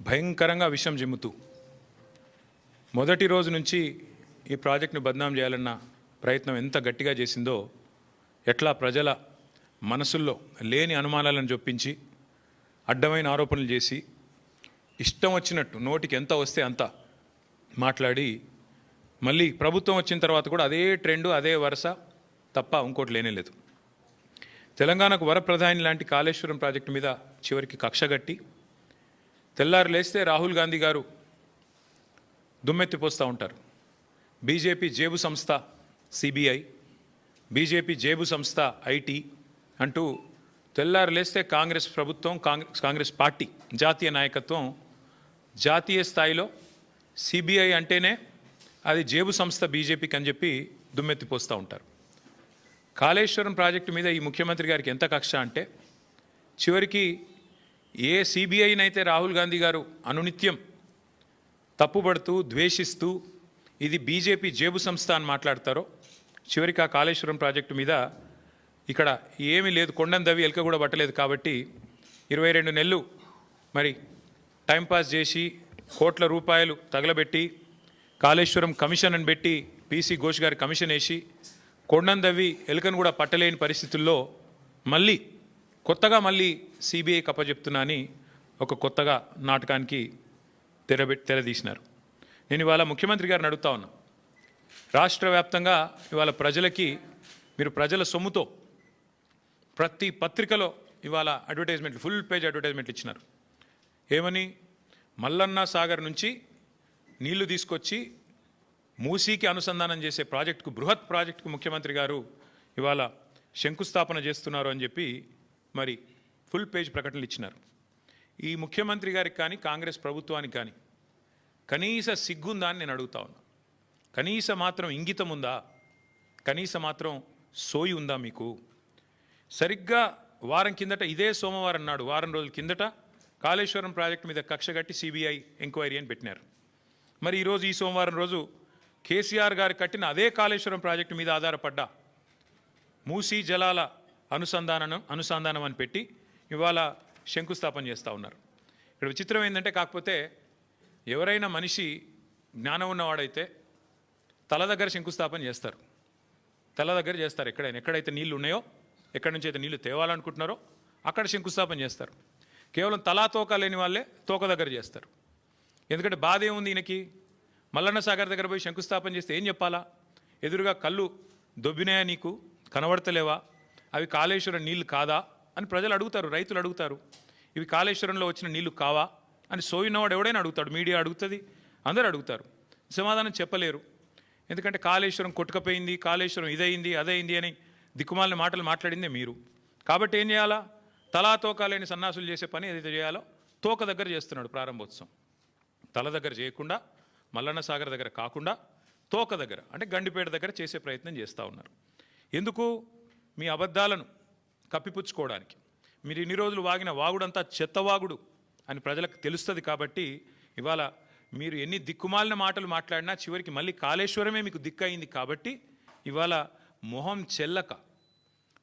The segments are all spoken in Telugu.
భయంకరంగా విషం జిమ్ముతూ మొదటి రోజు నుంచి ఈ ప్రాజెక్టును బద్నాం చేయాలన్న ప్రయత్నం ఎంత గట్టిగా చేసిందో, ఎట్లా ప్రజల మనసుల్లో లేని అనుమానాలను చొప్పించి అడ్డమైన ఆరోపణలు చేసి ఇష్టం వచ్చినట్టు నోటికి ఎంత వస్తే అంత మాట్లాడి మళ్ళీ ప్రభుత్వం వచ్చిన తర్వాత కూడా అదే ట్రెండు, అదే వరుస తప్ప ఇంకోటి లేనేలేదు. తెలంగాణకు వరప్రధాని లాంటి కాళేశ్వరం ప్రాజెక్టు మీద చివరికి కక్షగట్టి తెల్లారు లేస్తే రాహుల్ గాంధీ గారు దుమ్మెత్తిపోస్తూ ఉంటారు. బీజేపీ జేబు సంస్థ సిబిఐ, బీజేపీ జేబు సంస్థ ఐటీ అంటూ తెల్లారు లేస్తే కాంగ్రెస్ ప్రభుత్వం, కాంగ్రెస్ పార్టీ జాతీయ నాయకత్వం జాతీయ స్థాయిలో సిబిఐ అంటేనే అది జేబు సంస్థ బీజేపీకి అని చెప్పి దుమ్మెత్తిపోస్తూ ఉంటారు. కాళేశ్వరం ప్రాజెక్టు మీద ఈ ముఖ్యమంత్రి గారికి ఎంత కక్ష అంటే చివరికి ఏ సిబిఐనైతే రాహుల్ గాంధీ గారు అనునిత్యం తప్పుపడుతూ ద్వేషిస్తూ ఇది బీజేపీ జేబు సంస్థ అని మాట్లాడతారో, చివరికి ఆ కాళేశ్వరం ప్రాజెక్టు మీద ఇక్కడ ఏమీ లేదు, కొండను దవ్వి ఎలక కూడా పట్టలేదు కాబట్టి 22 నెలలు మరి టైంపాస్ చేసి కోట్ల రూపాయలు తగలబెట్టి కాళేశ్వరం కమిషన్ అని పెట్టి పీసీ ఘోష్ గారి కమిషన్ వేసి కొండను దవ్వి ఎలుకను కూడా పట్టలేని పరిస్థితుల్లో మళ్ళీ కొత్తగా సిబిఐ కప్పచెప్తున్నా అని ఒక కొత్తగా నాటకానికి తెరదీసినారు. నేను ఇవాళ ముఖ్యమంత్రి గారిని అడుగుతా ఉన్నా, రాష్ట్ర వ్యాప్తంగా ఇవాళ ప్రజలకి మీరు ప్రజల సొమ్ముతో ప్రతి పత్రికలో ఇవాళ అడ్వర్టైజ్మెంట్లు, ఫుల్ పేజ్ అడ్వర్టైజ్మెంట్లు ఇచ్చినారు. ఏమని? మల్లన్న సాగర్ నుంచి నీళ్లు తీసుకొచ్చి మూసీకి అనుసంధానం చేసే ప్రాజెక్టుకు, బృహత్ ప్రాజెక్టుకు ముఖ్యమంత్రి గారు ఇవాళ శంకుస్థాపన చేస్తున్నారు అని చెప్పి మరి ఫుల్ పేజ్ ప్రకటనలు ఇచ్చినారు. ఈ ముఖ్యమంత్రి గారికి కానీ కాంగ్రెస్ ప్రభుత్వానికి కానీ కనీస సిగ్గుందా అని నేను అడుగుతా ఉన్నా. కనీస మాత్రం ఇంగితం ఉందా? కనీస మాత్రం సోయి ఉందా మీకు? సరిగ్గా వారం కిందట, ఇదే సోమవారం నాడు, వారం రోజుల కిందట కాళేశ్వరం ప్రాజెక్టు మీద కక్షగట్టి సిబిఐ ఎంక్వైరీ అని పెట్టినారు. మరి ఈరోజు ఈ సోమవారం రోజు కేసీఆర్ గారు కట్టిన అదే కాళేశ్వరం ప్రాజెక్టు మీద ఆధారపడ్డ మూసీ జలాల అనుసంధానం అని పెట్టి ఇవాళ శంకుస్థాపన చేస్తూ ఉన్నారు. ఇక్కడ విచిత్రం ఏంటంటే, కాకపోతే ఎవరైనా మనిషి జ్ఞానం ఉన్నవాడైతే తల దగ్గర శంకుస్థాపన చేస్తారు, తల దగ్గర చేస్తారు. ఎక్కడైతే నీళ్లు ఉన్నాయో, ఎక్కడి నుంచి అయితే నీళ్లు తేవాలనుకుంటున్నారో అక్కడ శంకుస్థాపన చేస్తారు. కేవలం తలా తోక లేని వాళ్ళే తోక దగ్గర చేస్తారు. ఎందుకంటే బాధ ఏముంది ఈయనకి? మల్లన్న సాగర్ దగ్గర పోయి శంకుస్థాపన చేస్తే ఏం చెప్పాలా? ఎదురుగా కళ్ళు దొబ్బినాయా, నీకు కనబడతలేవా, అవి కాళేశ్వరం నీళ్లు కాదా అని ప్రజలు అడుగుతారు, రైతులు అడుగుతారు. ఇవి కాళేశ్వరంలో వచ్చిన నీళ్లు కావా అని సోయినవాడు ఎవడైనా అడుగుతాడు, మీడియా అడుగుతుంది, అందరూ అడుగుతారు. సమాధానం చెప్పలేరు. ఎందుకంటే కాళేశ్వరం కొట్టుకపోయింది, కాళేశ్వరం ఇదైంది అదైంది అని దిక్కుమాలిన మాటలు మాట్లాడిందే మీరు. కాబట్టి ఏం చేయాలా? తలా తోక లేని సన్నాసులు చేసే పని ఏదైతే చేయాలో తోక దగ్గర చేస్తున్నాడు ప్రారంభోత్సవం. తల దగ్గర చేయకుండా, మల్లన్న సాగర్ దగ్గర కాకుండా తోక దగ్గర అంటే గండిపేట దగ్గర చేసే ప్రయత్నం చేస్తూ ఉన్నారు. ఎందుకు? మీ అబద్ధాలను కప్పిపుచ్చుకోవడానికి. మీరు ఇన్ని రోజులు వాగిన వాగుడంతా చెత్తవాగుడు అని ప్రజలకు తెలుస్తుంది. కాబట్టి ఇవాళ మీరు ఎన్ని దిక్కుమాలిన మాటలు మాట్లాడినా చివరికి మళ్ళీ కాళేశ్వరమే మీకు దిక్కయింది. కాబట్టి ఇవాళ మొహం చెల్లక,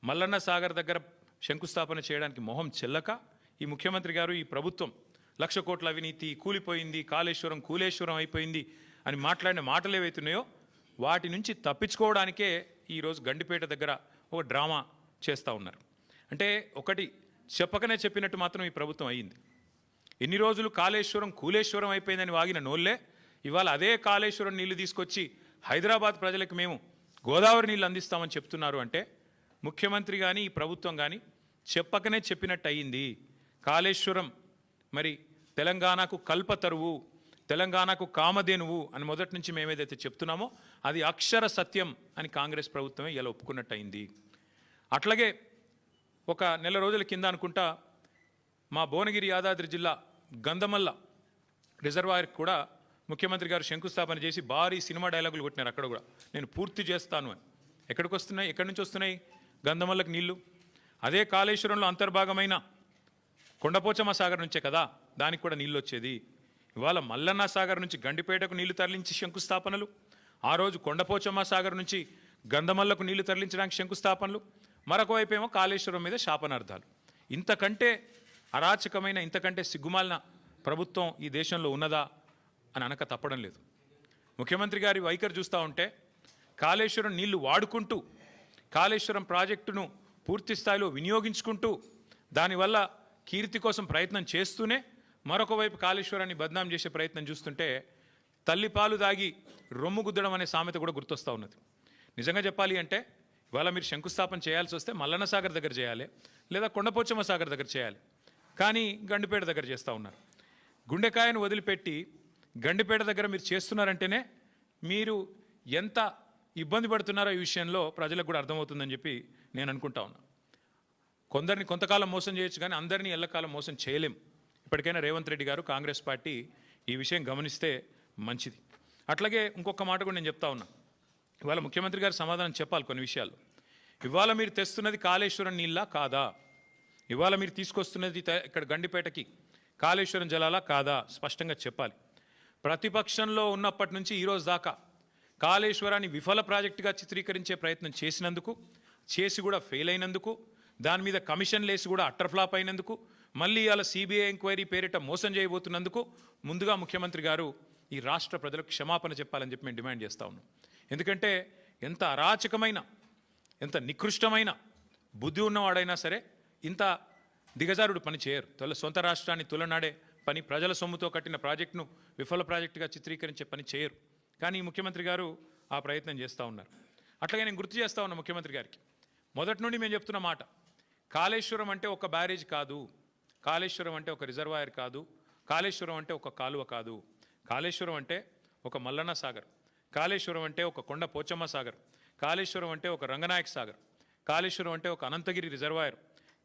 మల్లన్న సాగర్ దగ్గర శంకుస్థాపన చేయడానికి మొహం చెల్లక ఈ ముఖ్యమంత్రి గారు, ఈ ప్రభుత్వం 1,00,000 కోట్ల అవినీతి, కూలిపోయింది, కాళేశ్వరం కూలేశ్వరం అయిపోయింది అని మాట్లాడిన మాటలు ఏవైతున్నాయో వాటి నుంచి తప్పించుకోవడానికే ఈరోజు గండిపేట దగ్గర ఒక డ్రామా చేస్తూ ఉన్నారు. అంటే ఒకటి చెప్పకనే చెప్పినట్టు మాత్రం ఈ ప్రభుత్వం అయ్యింది. ఎన్ని రోజులు కాళేశ్వరం కూలేశ్వరం అయిపోయిందని వాగిన నోళ్ళే ఇవాళ అదే కాళేశ్వరం నీళ్లు తీసుకొచ్చి హైదరాబాద్ ప్రజలకు మేము గోదావరి నీళ్ళు అందిస్తామని చెప్తున్నారు. అంటే ముఖ్యమంత్రి కానీ ఈ ప్రభుత్వం కానీ చెప్పకనే చెప్పినట్టు అయ్యింది. కాళేశ్వరం మరి తెలంగాణకు కల్పతరువు, తెలంగాణకు కామధేనువు అని మొదటి నుంచి మేమేదైతే చెప్తున్నామో అది అక్షర సత్యం అని కాంగ్రెస్ ప్రభుత్వమే ఇలా ఒప్పుకున్నట్టు అయింది. అట్లాగే ఒక నెల రోజుల కింద అనుకుంటా మా భువనగిరి యాదాద్రి జిల్లా గంధమల్ల రిజర్వాయర్కి కూడా ముఖ్యమంత్రి గారు శంకుస్థాపన చేసి భారీ సినిమా డైలాగులు కొట్టినారు. అక్కడ కూడా నేను పూర్తి చేస్తాను అని. ఎక్కడికి వస్తున్నాయి? ఎక్కడి నుంచి వస్తున్నాయి గంధమల్లకు నీళ్లు? అదే కాళేశ్వరంలో అంతర్భాగమైన కొండపోచమ్మ సాగర్ నుంచే కదా దానికి కూడా నీళ్ళు వచ్చేది. ఇవాళ మల్లన్న సాగర్ నుంచి గండిపేటకు నీళ్లు తరలించి శంకుస్థాపనలు, ఆ రోజు కొండపోచమ్మ సాగర్ నుంచి గంధమల్లకు నీళ్లు తరలించడానికి శంకుస్థాపనలు, మరొక వైపు ఏమో కాళేశ్వరం మీద శాపనార్థాలు. ఇంతకంటే అరాచకమైన, ఇంతకంటే సిగ్గుమాలిన ప్రభుత్వం ఈ దేశంలో ఉన్నదా అని అనక తప్పడం లేదు. ముఖ్యమంత్రి గారి వైఖరి చూస్తూ ఉంటే కాళేశ్వరం నీళ్లు వాడుకుంటూ కాళేశ్వరం ప్రాజెక్టును పూర్తి స్థాయిలో వినియోగించుకుంటూ దానివల్ల కీర్తి కోసం ప్రయత్నం చేస్తూనే మరొక వైపు కాళేశ్వరాన్ని బద్నాం చేసే ప్రయత్నం చూస్తుంటే తల్లిపాలు దాగి రొమ్ము గుద్దడం అనే సామెత కూడా గుర్తొస్తూ ఉన్నది. నిజంగా చెప్పాలి అంటే ఇవాళ మీరు శంకుస్థాపన చేయాల్సి వస్తే మల్లన్న సాగర్ దగ్గర చేయాలి, లేదా కొండపోచమ్మ సాగర్ దగ్గర చేయాలి. కానీ గండిపేట దగ్గర చేస్తూ ఉన్నారు. గుండెకాయను వదిలిపెట్టి గండిపేట దగ్గర మీరు చేస్తున్నారంటేనే మీరు ఎంత ఇబ్బంది పడుతున్నారో ఈ విషయంలో ప్రజలకు కూడా అర్థమవుతుందని చెప్పి నేను అనుకుంటా ఉన్నా. కొందరిని కొంతకాలం మోసం చేయొచ్చు, కానీ అందరినీ ఎల్లకాలం మోసం చేయలేం. ఇప్పటికైనా రేవంత్ రెడ్డి గారు, కాంగ్రెస్ పార్టీ ఈ విషయం గమనిస్తే మంచిది. అట్లాగే ఇంకొక మాట కూడా నేను చెప్తా ఉన్నా. ఇవాళ ముఖ్యమంత్రి గారు సమాధానం చెప్పాలి కొన్ని విషయాలు. ఇవాళ మీరు తెస్తున్నది కాళేశ్వరం నీళ్ళ కాదా? ఇవాళ మీరు తీసుకొస్తున్నది ఇక్కడ గండిపేటకి కాళేశ్వరం జలాలా కాదా? స్పష్టంగా చెప్పాలి. ప్రతిపక్షంలో ఉన్నప్పటి నుంచి ఈరోజు దాకా కాళేశ్వరాన్ని విఫల ప్రాజెక్టుగా చిత్రీకరించే ప్రయత్నం చేసినందుకు, చేసి కూడా ఫెయిల్ అయినందుకు, దాని మీద కమిషన్లు వేసి కూడా అట్టర్ ఫ్లాప్ అయినందుకు, మళ్ళీ ఇవాళ సిబిఐ ఎంక్వైరీ పేరిట మోసం చేయబోతున్నందుకు ముందుగా ముఖ్యమంత్రి గారు ఈ రాష్ట్ర ప్రజలకు క్షమాపణ చెప్పాలని చెప్పి మేము డిమాండ్ చేస్తూ ఉన్నాం. ఎందుకంటే ఎంత అరాచకమైన, ఎంత నికృష్టమైన బుద్ధి ఉన్నవాడైనా సరే ఇంత దిగజారుడు పని చేయరు. సొంత రాష్ట్రాన్ని తులనాడే పని, ప్రజల సొమ్ముతో కట్టిన ప్రాజెక్టును విఫల ప్రాజెక్టుగా చిత్రీకరించే పని చేయరు. కానీ ముఖ్యమంత్రి గారు ఆ ప్రయత్నం చేస్తూ ఉన్నారు. అట్లాగే నేను గుర్తు చేస్తూ ఉన్నా ముఖ్యమంత్రి గారికి, మొదటి నుండి మేము చెప్తున్న మాట, కాళేశ్వరం అంటే ఒక బ్యారేజ్ కాదు, కాళేశ్వరం అంటే ఒక రిజర్వాయర్ కాదు, కాళేశ్వరం అంటే ఒక కాలువ కాదు, కాళేశ్వరం అంటే ఒక మల్లన్న సాగర్, కాళేశ్వరం అంటే ఒక కొండ పోచమ్మ సాగర్, కాళేశ్వరం అంటే ఒక రంగనాయక సాగర్, కాళేశ్వరం అంటే ఒక అనంతగిరి రిజర్వాయర్,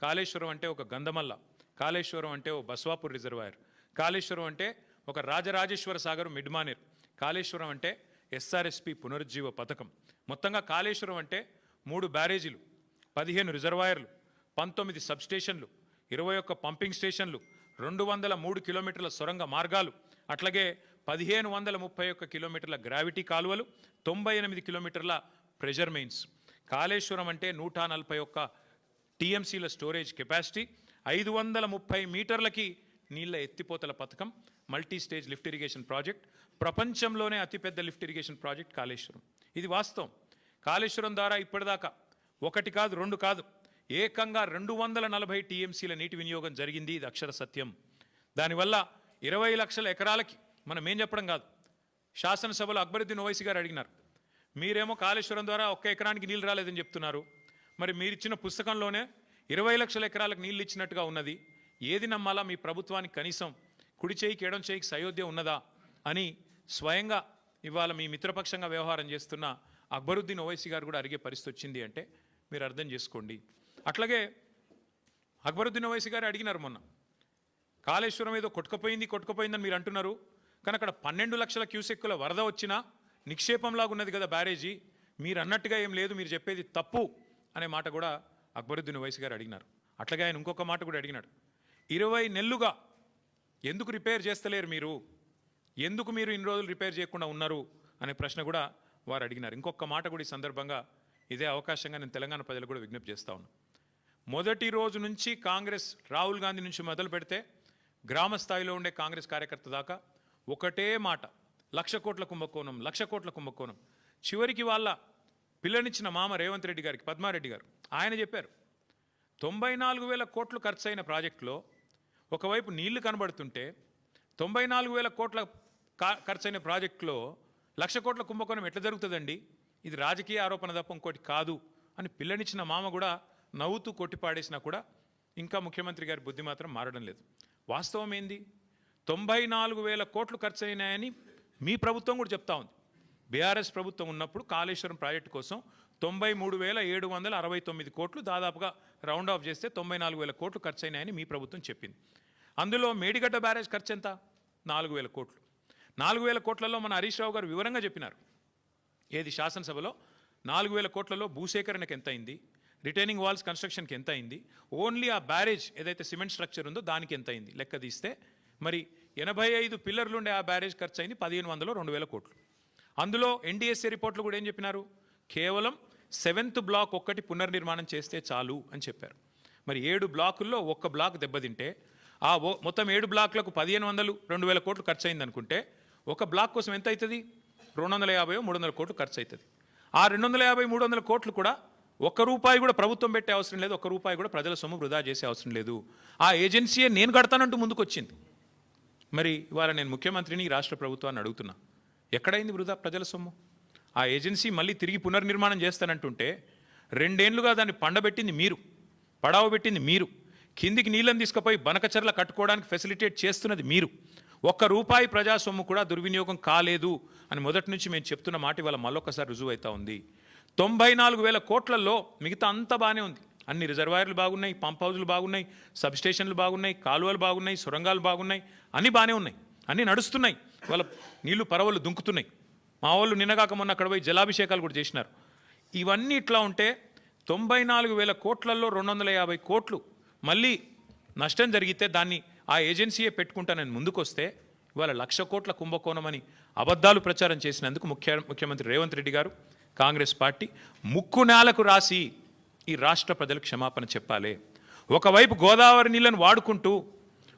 కాళేశ్వరం అంటే ఒక గంధమల్ల, కాళేశ్వరం అంటే ఒక బస్వాపూర్ రిజర్వాయర్, కాళేశ్వరం అంటే ఒక రాజరాజేశ్వర సాగర్ మిడ్మానేర్, కాళేశ్వరం అంటే ఎస్ఆర్ఎస్పి పునరుజ్జీవ పథకం. మొత్తంగా కాళేశ్వరం అంటే 3 బ్యారేజీలు, 15 రిజర్వాయర్లు, 19 సబ్స్టేషన్లు, 21 పంపింగ్ స్టేషన్లు, 203 కిలోమీటర్ల సొరంగ మార్గాలు, అట్లాగే 1531 కిలోమీటర్ల గ్రావిటీ కాలువలు, 98 కిలోమీటర్ల ప్రెషర్ మెయిన్స్. కాళేశ్వరం అంటే 141 టీఎంసీల స్టోరేజ్ కెపాసిటీ, 530 మీటర్లకి నీళ్ల ఎత్తిపోతల పథకం, multi stage lift irrigation project, ప్రపంచంలోనే అతిపెద్ద లిఫ్ట్ ఇరిగేషన్ ప్రాజెక్ట్ కాళేశ్వరం. ఇది వాస్తవం. కాళేశ్వరం ద్వారా ఇప్పటిదాకా 1 కాదు 2 కాదు, ఏకంగా 240 టీఎంసీల నీటి వినియోగం జరిగింది. ఇది అక్షర సత్యం. దానివల్ల 20 లక్షల ఎకరాలకి, మనం ఏం చెప్పడం కాదు, శాసనసభలో అక్బరుద్దీన్ ఓవైసీ గారు అడిగినారు, మీరేమో కాళేశ్వరం ద్వారా 1 ఎకరానికి నీళ్ళు రాలేదని చెప్తున్నారు, మరి మీరిచ్చిన పుస్తకంలోనే 20 లక్షల ఎకరాలకు నీళ్ళు ఇచ్చినట్టుగా ఉన్నది, ఏది నమ్మాలా? మీ ప్రభుత్వానికి కనీసం కుడి చేయికి ఎడం చేయికి సయోధ్య ఉన్నదా అని స్వయంగా ఇవాళ మీ మిత్రపక్షంగా వ్యవహారం చేస్తున్న అక్బరుద్దీన్ ఓవైసీ గారు కూడా అడిగే పరిస్థితి వచ్చింది అంటే మీరు అర్థం చేసుకోండి. అట్లాగే అక్బరుద్దీన్ ఓవైసీ గారు అడిగినారు మొన్న, కాళేశ్వరం ఏదో కొట్టుకుపోయిందని మీరు అంటున్నారు, కానీ అక్కడ 12 లక్షల క్యూసెక్కుల వరద వచ్చినా నిక్షేపంలాగా ఉన్నది కదా బ్యారేజీ, మీరు అన్నట్టుగా ఏం లేదు, మీరు చెప్పేది తప్పు అనే మాట కూడా అక్బరుద్దీన్ ఓవైసీ గారు అడిగినారు. అట్లాగే ఆయన ఇంకొక మాట కూడా అడిగినాడు, 20 నెలలుగా ఎందుకు రిపేర్ చేస్తలేరు మీరు, ఎందుకు మీరు ఇన్ని రోజులు రిపేర్ చేయకుండా ఉన్నారు అనే ప్రశ్న కూడా వారు అడిగినారు. ఇంకొక మాట కూడా ఈ సందర్భంగా ఇదే అవకాశంగా నేను తెలంగాణ ప్రజలకు కూడా విజ్ఞప్తి చేస్తా ఉన్నాను. మొదటి రోజు నుంచి కాంగ్రెస్, రాహుల్ గాంధీ నుంచి మొదలు పెడితే గ్రామ స్థాయిలో ఉండే కాంగ్రెస్ కార్యకర్త దాకా ఒకటే మాట, 1,00,000 కోట్ల కుంభకోణం, 1,00,000 కోట్ల కుంభకోణం. చివరికి వాళ్ళ పిల్లనిచ్చిన మామ రేవంత్ రెడ్డి గారికి, పద్మారెడ్డి గారు, ఆయన చెప్పారు 94,000 కోట్లు ఖర్చయిన ప్రాజెక్టులో ఒకవైపు నీళ్లు కనబడుతుంటే 94,000 కోట్ల ఖర్చయిన ప్రాజెక్టులో 1,00,000 కోట్ల కుంభకోణం ఎట్లా జరుగుతుందండి, ఇది రాజకీయ ఆరోపణ తప్ప ఇంకోటి కాదు అని పిల్లనిచ్చిన మామ కూడా నవ్వుతూ కొట్టిపాడేసినా కూడా ఇంకా ముఖ్యమంత్రి గారి బుద్ధి మాత్రం మారడం లేదు. వాస్తవం ఏంది, 94,000 కోట్లు ఖర్చు అయినాయని మీ ప్రభుత్వం కూడా చెప్తా ఉంది. బీఆర్ఎస్ ప్రభుత్వం ఉన్నప్పుడు కాళేశ్వరం ప్రాజెక్టు కోసం 93,769 కోట్లు, దాదాపుగా రౌండ్ ఆఫ్ చేస్తే 94,000 కోట్లు ఖర్చు అయినాయని మీ ప్రభుత్వం చెప్పింది. అందులో మేడిగడ్డ బ్యారేజ్ ఖర్చు ఎంత? 4,000 కోట్లు. 4,000 కోట్లలో మన హరీష్ రావు గారు వివరంగా చెప్పినారు. ఏది శాసనసభలో 4,000 కోట్లలో భూసేకరణకు ఎంత అయింది, రిటైనింగ్ వాల్స్ కన్స్ట్రక్షన్కి ఎంత అయింది, ఓన్లీ ఆ బ్యారేజ్ ఏదైతే సిమెంట్ స్ట్రక్చర్ ఉందో దానికి ఎంత అయింది లెక్క తీస్తే మరి 85 పిల్లర్లు ఉండే ఆ బ్యారేజ్ ఖర్చు అయింది 1,500 2,000 కోట్లు. అందులో ఎన్డీఎస్ఏ రిపోర్ట్లు కూడా ఏం చెప్పినారు, కేవలం 7th బ్లాక్ ఒక్కటి పునర్నిర్మాణం చేస్తే చాలు అని చెప్పారు. మరి 7 బ్లాకుల్లో 1 బ్లాక్ దెబ్బతింటే మొత్తం 7 బ్లాక్లకు 1500 2000 కోట్లు ఖర్చు అయింది అనుకుంటే ఒక బ్లాక్ కోసం ఎంత అవుతుంది? 250 300 కోట్లు ఖర్చు అవుతుంది. ఆ 250 300 కోట్లు కూడా ఒక్క రూపాయి కూడా ప్రభుత్వం పెట్టే అవసరం లేదు, ఒక్క రూపాయి కూడా ప్రజల సొమ్ము వృధా చేసే అవసరం లేదు. ఆ ఏజెన్సీయే నేను కడతానంటూ ముందుకు వచ్చింది. మరి ఇవాళ నేను ముఖ్యమంత్రిని రాష్ట్ర ప్రభుత్వాన్ని అడుగుతున్నా, ఎక్కడైంది వృధా ప్రజల సొమ్ము? ఆ ఏజెన్సీ మళ్ళీ తిరిగి పునర్నిర్మాణం చేస్తానంటుంటే 2 ఏళ్లుగా దాన్ని పండబెట్టింది మీరు, పడావబెట్టింది మీరు, కిందికి నీళ్ళని తీసుకుపోయి బనకచర్ల కట్టుకోవడానికి ఫెసిలిటేట్ చేస్తున్నది మీరు. ఒక్క రూపాయి ప్రజా సొమ్ము కూడా దుర్వినియోగం కాలేదు అని మొదటి నుంచి మేము చెప్తున్న మాట ఇవాళ మళ్ళొక్కసారి రుజువు అవుతా ఉంది. 94,000 కోట్లలో మిగతా అంతా బాగానే ఉంది. అన్ని రిజర్వాయర్లు బాగున్నాయి, పంప్ హౌజులు బాగున్నాయి, సబ్స్టేషన్లు బాగున్నాయి, కాలువలు బాగున్నాయి, సొరంగాలు బాగున్నాయి, అన్నీ బాగానే ఉన్నాయి, అన్నీ నడుస్తున్నాయి. వాళ్ళ నీళ్లు పరవలు దుంకుతున్నాయి. మా వాళ్ళు నిన్నగాక మొన్న అక్కడ పోయి జలాభిషేకాలు కూడా చేసినారు. ఇవన్నీ ఇట్లా ఉంటే 94,000 కోట్లలో 250 కోట్లు మళ్ళీ నష్టం జరిగితే దాన్ని ఆ ఏజెన్సీయే పెట్టుకుంటానని ముందుకొస్తే ఇవాళ 1,00,000 కోట్ల కుంభకోణం అని అబద్ధాలు ప్రచారం చేసినందుకు ముఖ్యమంత్రి రేవంత్ రెడ్డి గారు, కాంగ్రెస్ పార్టీ ముక్కు నేలకు రాసి ఈ రాష్ట్ర ప్రజలకు క్షమాపణ చెప్పాలి. ఒకవైపు గోదావరి నీళ్లను వాడుకుంటూ,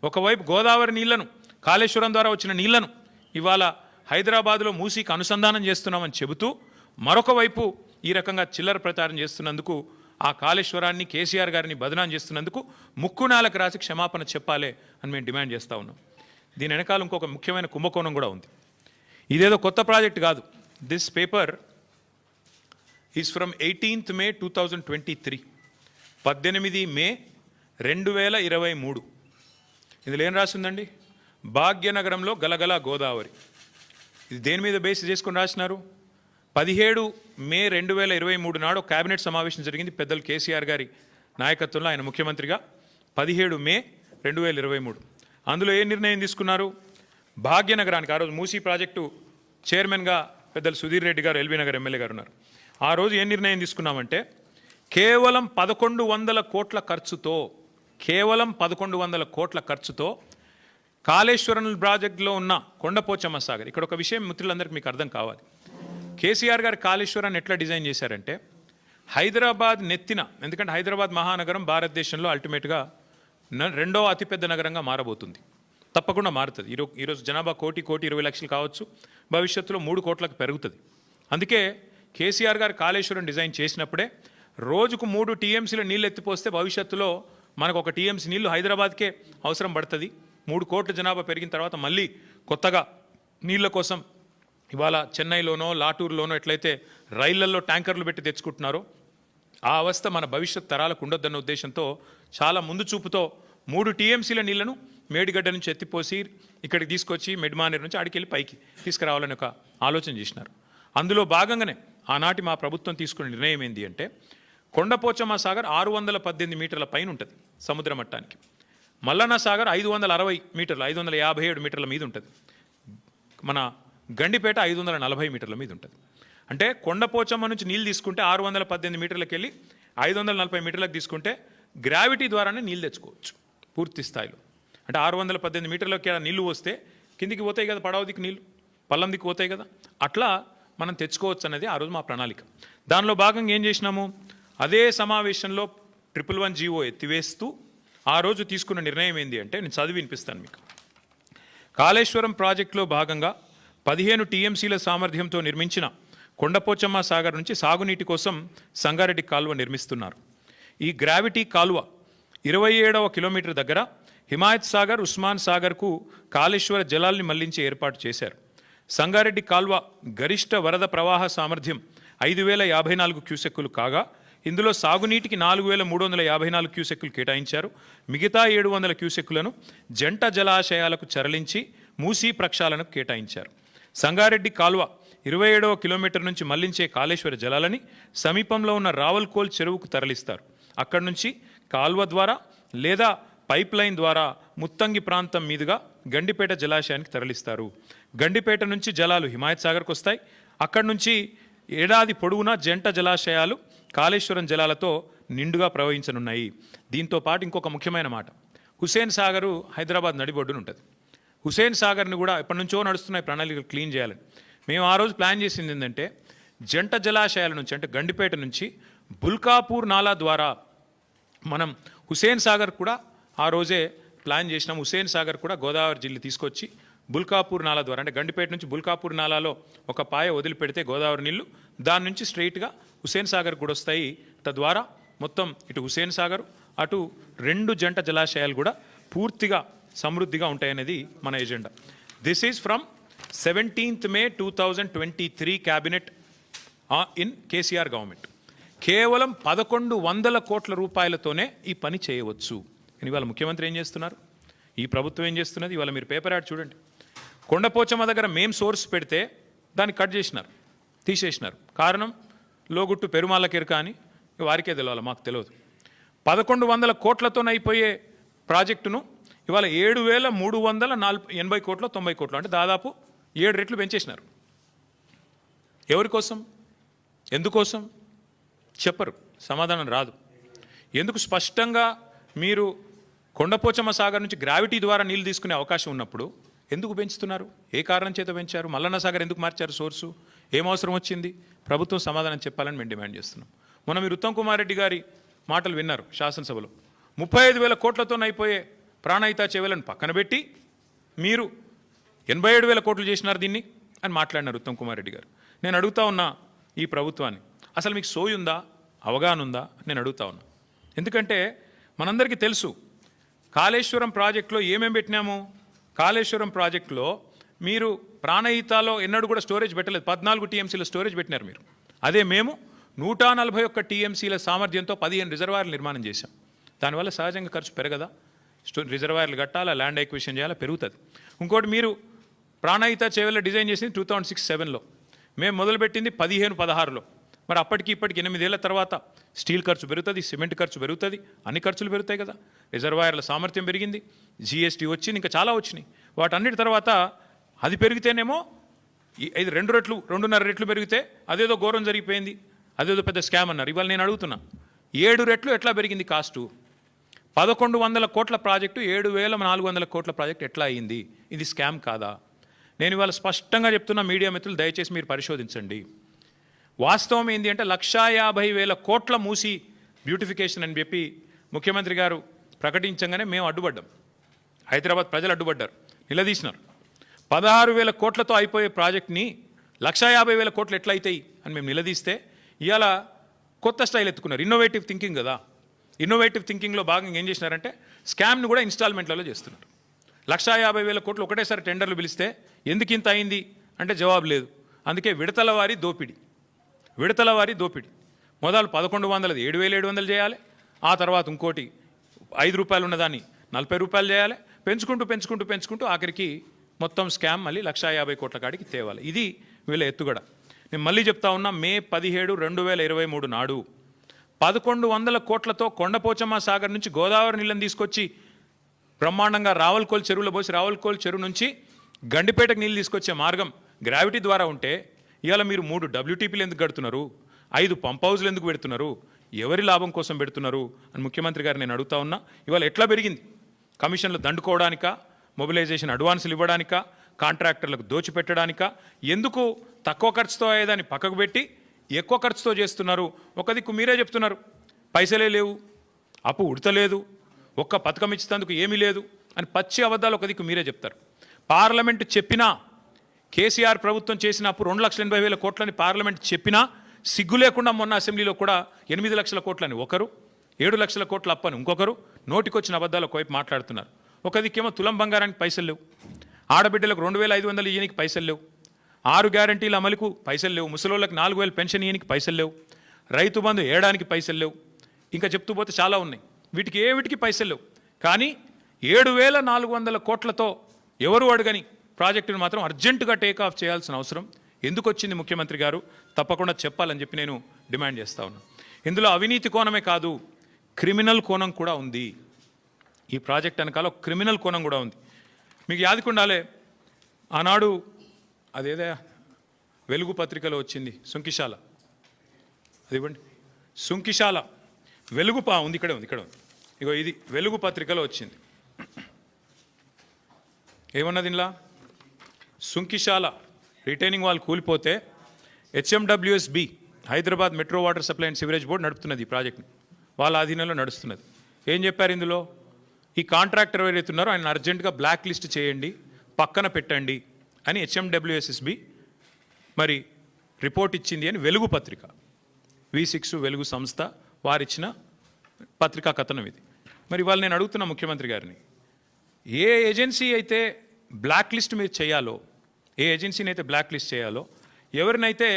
ఒకవైపు గోదావరి నీళ్లను, కాళేశ్వరం ద్వారా వచ్చిన నీళ్లను ఇవాళ హైదరాబాద్లో మూసీకి అనుసంధానం చేస్తున్నామని చెబుతూ మరొక వైపు ఈ రకంగా చిల్లర ప్రచారం చేస్తున్నందుకు, ఆ కాళేశ్వరాన్ని కేసీఆర్ గారిని బదనాం చేస్తున్నందుకు ముక్కు నేలకు రాసి క్షమాపణ చెప్పాలి అని మేము డిమాండ్ చేస్తూ ఉన్నాం. దీని వెనకాల ఇంకొక ముఖ్యమైన కుంభకోణం కూడా ఉంది. ఇదేదో కొత్త ప్రాజెక్ట్ కాదు. This paper is from 18th May 2023, 18 మే 2023. ఇందులో ఏం రాసిందండి? భాగ్యనగరంలో గలగల గోదావరి. ఇది దేని మీద బేస్ చేసుకొని రాసినారు? 17 మే 2023 నాడు కేబినెట్ సమావేశం జరిగింది పెద్దలు కేసీఆర్ గారి నాయకత్వంలో, ఆయన ముఖ్యమంత్రిగా. 17 మే 2023 అందులో ఏ నిర్ణయం తీసుకున్నారు? భాగ్యనగరానికి, ఆ రోజు మూసీ ప్రాజెక్టు చైర్మన్గా పెద్దలు సుధీర్ రెడ్డి గారు, ఎల్బీ నగర్ ఎమ్మెల్యే గారు ఉన్నారు. ఆ రోజు ఏ నిర్ణయం తీసుకున్నామంటే కేవలం 1100 కోట్ల ఖర్చుతో, కేవలం 1100 కోట్ల ఖర్చుతో కాళేశ్వరం ప్రాజెక్టులో ఉన్న కొండపోచమ్మ సాగర్. ఇక్కడ ఒక విషయం మిత్రులందరికీ మీకు అర్థం కావాలి. కేసీఆర్ గారు కాళేశ్వరాన్ని ఎట్లా డిజైన్ చేశారంటే హైదరాబాద్ నెత్తిన, ఎందుకంటే హైదరాబాద్ మహానగరం భారతదేశంలో అల్టిమేట్గా 2వ అతిపెద్ద నగరంగా మారబోతుంది, తప్పకుండా మారుతుంది. ఈరోజు జనాభా 1,20 లక్షలు కావచ్చు, భవిష్యత్తులో 3 కోట్లకు పెరుగుతుంది. అందుకే కేసీఆర్ గారు కాళేశ్వరం డిజైన్ చేసినప్పుడే రోజుకు 3 టీఎంసీల నీళ్ళు ఎత్తిపోస్తే భవిష్యత్తులో మనకు 1 టీఎంసీ నీళ్లు హైదరాబాద్కే అవసరం పడుతుంది. 3 కోట్ల జనాభా పెరిగిన తర్వాత మళ్ళీ కొత్తగా నీళ్ల కోసం ఇవాళ చెన్నైలోనో లాటూరులోనో ఎట్లయితే రైళ్లల్లో ట్యాంకర్లు పెట్టి తెచ్చుకుంటున్నారో ఆ అవస్థ మన భవిష్యత్ తరాలకు ఉండొద్దన్న ఉద్దేశంతో చాలా ముందు చూపుతో 3 టీఎంసీల నీళ్లను మేడిగడ్డ నుంచి ఎత్తిపోసి ఇక్కడికి తీసుకొచ్చి మెడ్మానేర్ నుంచి అడికెళ్ళి పైకి తీసుకురావాలని ఒక ఆలోచన చేసినారు. అందులో భాగంగానే ఆనాటి మా ప్రభుత్వం తీసుకున్న నిర్ణయం ఏంటి అంటే కొండపోచమ్మ సాగర్ 618 మీటర్ల పైన ఉంటుంది సముద్ర మట్టానికి. మల్లన్న సాగర్ 560 మీటర్లు, 557 మీటర్ల మీద ఉంటుంది. మన గండిపేట 540 మీటర్ల మీద ఉంటుంది. అంటే కొండపోచమ్మ నుంచి నీళ్ళు తీసుకుంటే 618 మీటర్లకు వెళ్ళి 540 మీటర్లకు తీసుకుంటే గ్రావిటీ ద్వారానే నీళ్ళు తెచ్చుకోవచ్చు పూర్తి స్థాయిలో. అంటే 618 మీటర్లకి నీళ్లు వస్తే కిందికి పోతాయి కదా, పడవ దిక్కు నీళ్ళు పల్లం దిక్కు పోతాయి కదా, అట్లా మనం తెచ్చుకోవచ్చు అన్నది ఆ రోజు మా ప్రణాళిక. దానిలో భాగంగా ఏం చేసినాము, అదే సమావేశంలో 111 జీవో ఎత్తివేస్తూ ఆ రోజు తీసుకున్న నిర్ణయం ఏంటి అంటే నేను చదివి వినిపిస్తాను మీకు. కాళేశ్వరం ప్రాజెక్టులో భాగంగా 15 టీఎంసీల సామర్థ్యంతో నిర్మించిన కొండపోచమ్మ సాగర్ నుంచి సాగునీటి కోసం సంగారెడ్డి కాలువ నిర్మిస్తున్నారు. ఈ గ్రావిటీ కాలువ 27వ కిలోమీటర్ దగ్గర హిమాయత్ సాగర్, ఉస్మాన్ సాగర్కు కాళేశ్వర జలాల్ని మళ్లించి ఏర్పాటు చేశారు. సంగారెడ్డి కాల్వ గరిష్ట వరద ప్రవాహ సామర్థ్యం 5,054 క్యూసెక్కులు కాగా ఇందులో సాగునీటికి 4,354 క్యూసెక్కులు కేటాయించారు. మిగతా 700 క్యూసెక్కులను జంట జలాశయాలకు తరలించి మూసీ ప్రక్షాళనకు కేటాయించారు. సంగారెడ్డి కాల్వ 27వ కిలోమీటర్ నుంచి మళ్లించే కాళేశ్వర జలాలని సమీపంలో ఉన్న రావల్కోల్ చెరువుకు తరలిస్తారు. అక్కడి నుంచి కాల్వ ద్వారా లేదా పైప్ లైన్ ద్వారా ముత్తంగి ప్రాంతం మీదుగా గండిపేట జలాశయానికి తరలిస్తారు. గండిపేట నుంచి జలాలు హిమాయత్ సాగర్కు వస్తాయి. అక్కడి నుంచి ఏడాది పొడవునా జంట జలాశయాలు కాళేశ్వరం జలాలతో నిండుగా ప్రవహించనున్నాయి. దీంతో పాటు ఇంకొక ముఖ్యమైన మాట, హుసేన్ సాగరు హైదరాబాద్ నడిబొడ్డున ఉంటుంది. హుసేన్ సాగర్ని కూడా ఎప్పటి నుంచో నడుస్తున్నాయి ప్రణాళికలు క్లీన్ చేయాలని. మేము ఆ రోజు ప్లాన్ చేసింది ఏంటంటే జంట జలాశయాల నుంచి, అంటే గండిపేట నుంచి బుల్కాపూర్ నాలా ద్వారా మనం హుసేన్ సాగర్ కూడా ఆ రోజే ప్లాన్ చేసినాం. హుస్సేన్ సాగర్ కూడా గోదావరి జిల్లా తీసుకొచ్చి బుల్కాపూర్ నాలా ద్వారా, అంటే గండిపేట నుంచి బుల్కాపూర్ నాలాలో ఒక పాయ వదిలిపెడితే గోదావరి నీళ్లు దాని నుంచి స్ట్రైట్గా హుస్సేన్ సాగర్ కూడా వస్తాయి. తద్వారా మొత్తం ఇటు హుస్సేన్ సాగర్ అటు 2 జంట జలాశయాలు కూడా పూర్తిగా సమృద్ధిగా ఉంటాయనేది మన agenda. This is from 17th May 2023 cabinet in KCR government. కేవలం 1100 కోట్ల రూపాయలతోనే ఈ పని చేయవచ్చు. ఇవాళ ముఖ్యమంత్రి ఏం చేస్తున్నారు, ఈ ప్రభుత్వం ఏం చేస్తున్నది? ఇవాళ మీరు పేపర్ యాడ్ చూడండి. కొండపోచమ్మ దగ్గర మేం సోర్స్ పెడితే దాన్ని కట్ చేసినారు, తీసేసినారు. కారణం లోగుట్టు పెరుమాళ్ళకెరక అని వారికే తెలియాలి, మాకు తెలియదు. 1100 కోట్లతోనైపోయే ప్రాజెక్టును ఇవాళ 7380 కోట్లు 90 కోట్లు, అంటే దాదాపు 7 రెట్లు పెంచేసినారు. ఎవరి కోసం, ఎందుకోసం చెప్పరు, సమాధానం రాదు. ఎందుకు? స్పష్టంగా మీరు కొండపోచమ్మ సాగర్ నుంచి గ్రావిటీ ద్వారా నీళ్ళు తీసుకునే అవకాశం ఉన్నప్పుడు ఎందుకు పెంచుతున్నారు? ఏ కారణం చేత పెంచారు? మల్లన్న సాగర్ ఎందుకు మార్చారు సోర్సు? ఏం అవసరం వచ్చింది? ప్రభుత్వం సమాధానం చెప్పాలని మేము డిమాండ్ చేస్తున్నాం. మొన్న మీరు ఉత్తమ్ కుమార్ రెడ్డి గారి మాటలు విన్నారు శాసనసభలో. 35,000 కోట్లతోనైపోయే ప్రాణహిత చెవులను పక్కన పెట్టి మీరు 87,000 కోట్లు చేసినారు దీన్ని అని మాట్లాడినారు ఉత్తమ్ కుమార్ రెడ్డి గారు. నేను అడుగుతా ఉన్నా ఈ ప్రభుత్వాన్ని, అసలు మీకు సోయి ఉందా, అవగాహన ఉందా? నేను అడుగుతా ఉన్నా. ఎందుకంటే మనందరికీ తెలుసు కాళేశ్వరం ప్రాజెక్టులో ఏమేమి పెట్టినాము. కాళేశ్వరం ప్రాజెక్టులో మీరు ప్రాణహితాలో ఎన్నడూ కూడా స్టోరేజ్ పెట్టలేదు. 14 TMCల స్టోరేజ్ పెట్టినారు మీరు. అదే మేము 141 TMCల సామర్థ్యంతో 15 రిజర్వాయర్లు నిర్మాణం చేశాం. దానివల్ల సహజంగా ఖర్చు పెరగదా? రిజర్వాయర్లు కట్టాలా, ల్యాండ్ ఎక్విజిషన్ చేయాలా, పెరుగుతుంది. ఇంకోటి మీరు ప్రాణహిత చేవెళ్ళ డిజైన్ చేసింది 2006-07లో, మేము మొదలుపెట్టింది 15-16లో. మరి అప్పటికి ఇప్పటికి 8 ఏళ్ల తర్వాత స్టీల్ ఖర్చు పెరుగుతుంది, సిమెంట్ ఖర్చు పెరుగుతుంది, అన్ని ఖర్చులు పెరుగుతాయి కదా. రిజర్వాయర్ల సామర్థ్యం పెరిగింది, GST వచ్చింది, ఇంకా చాలా వచ్చినాయి. వాటన్నిటి తర్వాత అది పెరిగితేనేమో ఇది 2 రెట్లు 2.5 రెట్లు పెరిగితే అదేదో ఘోరం జరిగిపోయింది, అదేదో పెద్ద స్కామ్ అన్నారు. ఇవాళ నేను అడుగుతున్నా, 7 రెట్లు ఎట్లా పెరిగింది కాస్టు? 1100 కోట్ల ప్రాజెక్టు 7,400 కోట్ల ప్రాజెక్టు ఎట్లా అయ్యింది? ఇది స్కామ్ కాదా? నేను ఇవాళ స్పష్టంగా చెప్తున్నా, మీడియా మిత్రులు దయచేసి మీరు పరిశోధించండి. వాస్తవం ఏంటి అంటే 150,000 కోట్ల మూసి బ్యూటిఫికేషన్ అని చెప్పి ముఖ్యమంత్రి గారు ప్రకటించగానే మేము అడ్డుపడ్డాం. హైదరాబాద్ ప్రజలు అడ్డుపడ్డారు, నిలదీసినారు. 16,000 కోట్లతో అయిపోయే ప్రాజెక్ట్ని 150,000 కోట్లు ఎట్లా అవుతాయి అని మేము నిలదీస్తే ఇవాళ కొత్త స్టైల్ ఎత్తుకున్నారు. ఇన్నోవేటివ్ థింకింగ్ కదా. ఇన్నోవేటివ్ థింకింగ్లో భాగంగా ఏం చేసినారంటే స్కామ్ను కూడా ఇన్స్టాల్మెంట్లలో చేస్తున్నారు. 150,000 కోట్లు ఒకటేసారి టెండర్లు పిలిస్తే ఎందుకు ఇంత అయింది అంటే జవాబు లేదు. అందుకే విడతల వారి దోపిడీ. మొదలు 1,100 7,700 చేయాలి, ఆ తర్వాత ఇంకోటి 5 రూపాయలు ఉన్నదాన్ని 40 రూపాయలు చేయాలి, పెంచుకుంటూ ఆఖరికి మొత్తం స్కామ్ మళ్ళీ 150 కోట్ల కాడికి తేవాలి. ఇది వీళ్ళ ఎత్తుగడ. నేను మళ్ళీ చెప్తా ఉన్నా, May 17, 2023 నాడు 1,100 కోట్లతో కొండపోచమ్మ సాగర్ నుంచి గోదావరి నీళ్ళని తీసుకొచ్చి బ్రహ్మాండంగా రావులకోల్ చెరువులో పోసి రావులకోల్ చెరువు నుంచి గండిపేటకు నీళ్ళు తీసుకొచ్చే మార్గం గ్రావిటీ ద్వారా ఉంటే ఇవాళ మీరు 3 WTPలు ఎందుకు కడుతున్నారు? 5 పంప్ హౌస్లు ఎందుకు పెడుతున్నారు? ఎవరి లాభం కోసం పెడుతున్నారు అని ముఖ్యమంత్రి గారు నేను అడుగుతా ఉన్నా. ఇవాళ ఎట్లా పెరిగింది? కమిషన్లు దండుకోవడానికా, మొబిలైజేషన్ అడ్వాన్సులు ఇవ్వడానికా, కాంట్రాక్టర్లకు దోచిపెట్టడానికా? ఎందుకు తక్కువ ఖర్చుతో అయ్యేదాన్ని పక్కకు పెట్టి ఎక్కువ ఖర్చుతో చేస్తున్నారు? ఒక దిక్కు మీరే చెప్తున్నారు పైసలే లేవు, అప్పు ఉడతలేదు, ఒక్క పథకం ఇచ్చేందుకు ఏమీ లేదు అని పచ్చి అబద్ధాలు ఒక దిక్కు మీరే చెప్తారు. పార్లమెంటు చెప్పినా, కేసీఆర్ ప్రభుత్వం చేసిన అప్పు 2,80,000 కోట్లని పార్లమెంట్ చెప్పినా సిగ్గు లేకుండా మొన్న అసెంబ్లీలో కూడా 8 లక్షల కోట్లని ఒకరు, 7 లక్షల కోట్ల అప్పని ఇంకొకరు నోటికొచ్చిన అబద్ధాలు ఒకవైపు మాట్లాడుతున్నారు. ఒక దిక్కేమో తులం బంగారానికి పైసలు లేవు, ఆడబిడ్డలకు 2,500 ఇయ్యనికి పైసలు లేవు, 6 గ్యారంటీల అమలుకు పైసలు లేవు, ముసలోళ్ళకి 4,000 పెన్షన్ ఇయ్యనికి పైసలు లేవు, రైతు బంధు ఏడానికి పైసలు లేవు, ఇంకా చెప్తూ పోతే చాలా ఉన్నాయి. వీటికి పైసలు లేవు. కానీ 7,400 కోట్లతో ఎవరు అడగని ప్రాజెక్టును మాత్రం అర్జెంటుగా టేక్ ఆఫ్ చేయాల్సిన అవసరం ఎందుకు వచ్చింది ముఖ్యమంత్రి గారు? తప్పకుండా చెప్పాలని చెప్పి నేను డిమాండ్ చేస్తా ఉన్నాను. ఇందులో అవినీతి కోణమే కాదు, క్రిమినల్ కోణం కూడా ఉంది. ఈ ప్రాజెక్ట్ వెనకాల క్రిమినల్ కోణం కూడా ఉంది. మీకు యాదకుండాలే, ఆనాడు అదేదా వెలుగు పత్రికలో వచ్చింది సుంకిశాల, అది ఇవ్వండి, సుంకిశాల వెలుగు ఉంది, ఇక్కడ ఉంది. ఇగో ఇది వెలుగు పత్రికలో వచ్చింది. ఏమన్నది ఇలా? సుంకిశాల రిటైనింగ్ వాల్ కూలిపోతే HMWSB Hyderabad metro water supply and sewerage board నడుపుతున్నది ఈ ప్రాజెక్ట్ని, వాళ్ళ ఆధీనంలో నడుస్తున్నది. ఏం చెప్పారు ఇందులో? ఈ కాంట్రాక్టర్ ఎవరైతే ఉన్నారో ఆయన అర్జెంటుగా బ్లాక్ లిస్ట్ చేయండి, పక్కన పెట్టండి అని హెచ్ఎండబ్ల్యూఎస్ఎస్బి మరి రిపోర్ట్ ఇచ్చింది అని వెలుగు పత్రిక, V6 వెలుగు సంస్థ వారిచ్చిన పత్రికా కథనం ఇది. మరి వాళ్ళు నేను అడుగుతున్న ముఖ్యమంత్రి గారిని, ఏ ఏజెన్సీ అయితే బ్లాక్ లిస్ట్ మీరు చేయాలో, ఏ ఏజెన్సీని అయితే బ్లాక్ లిస్ట్ చేయాలో, ఎవరినైతే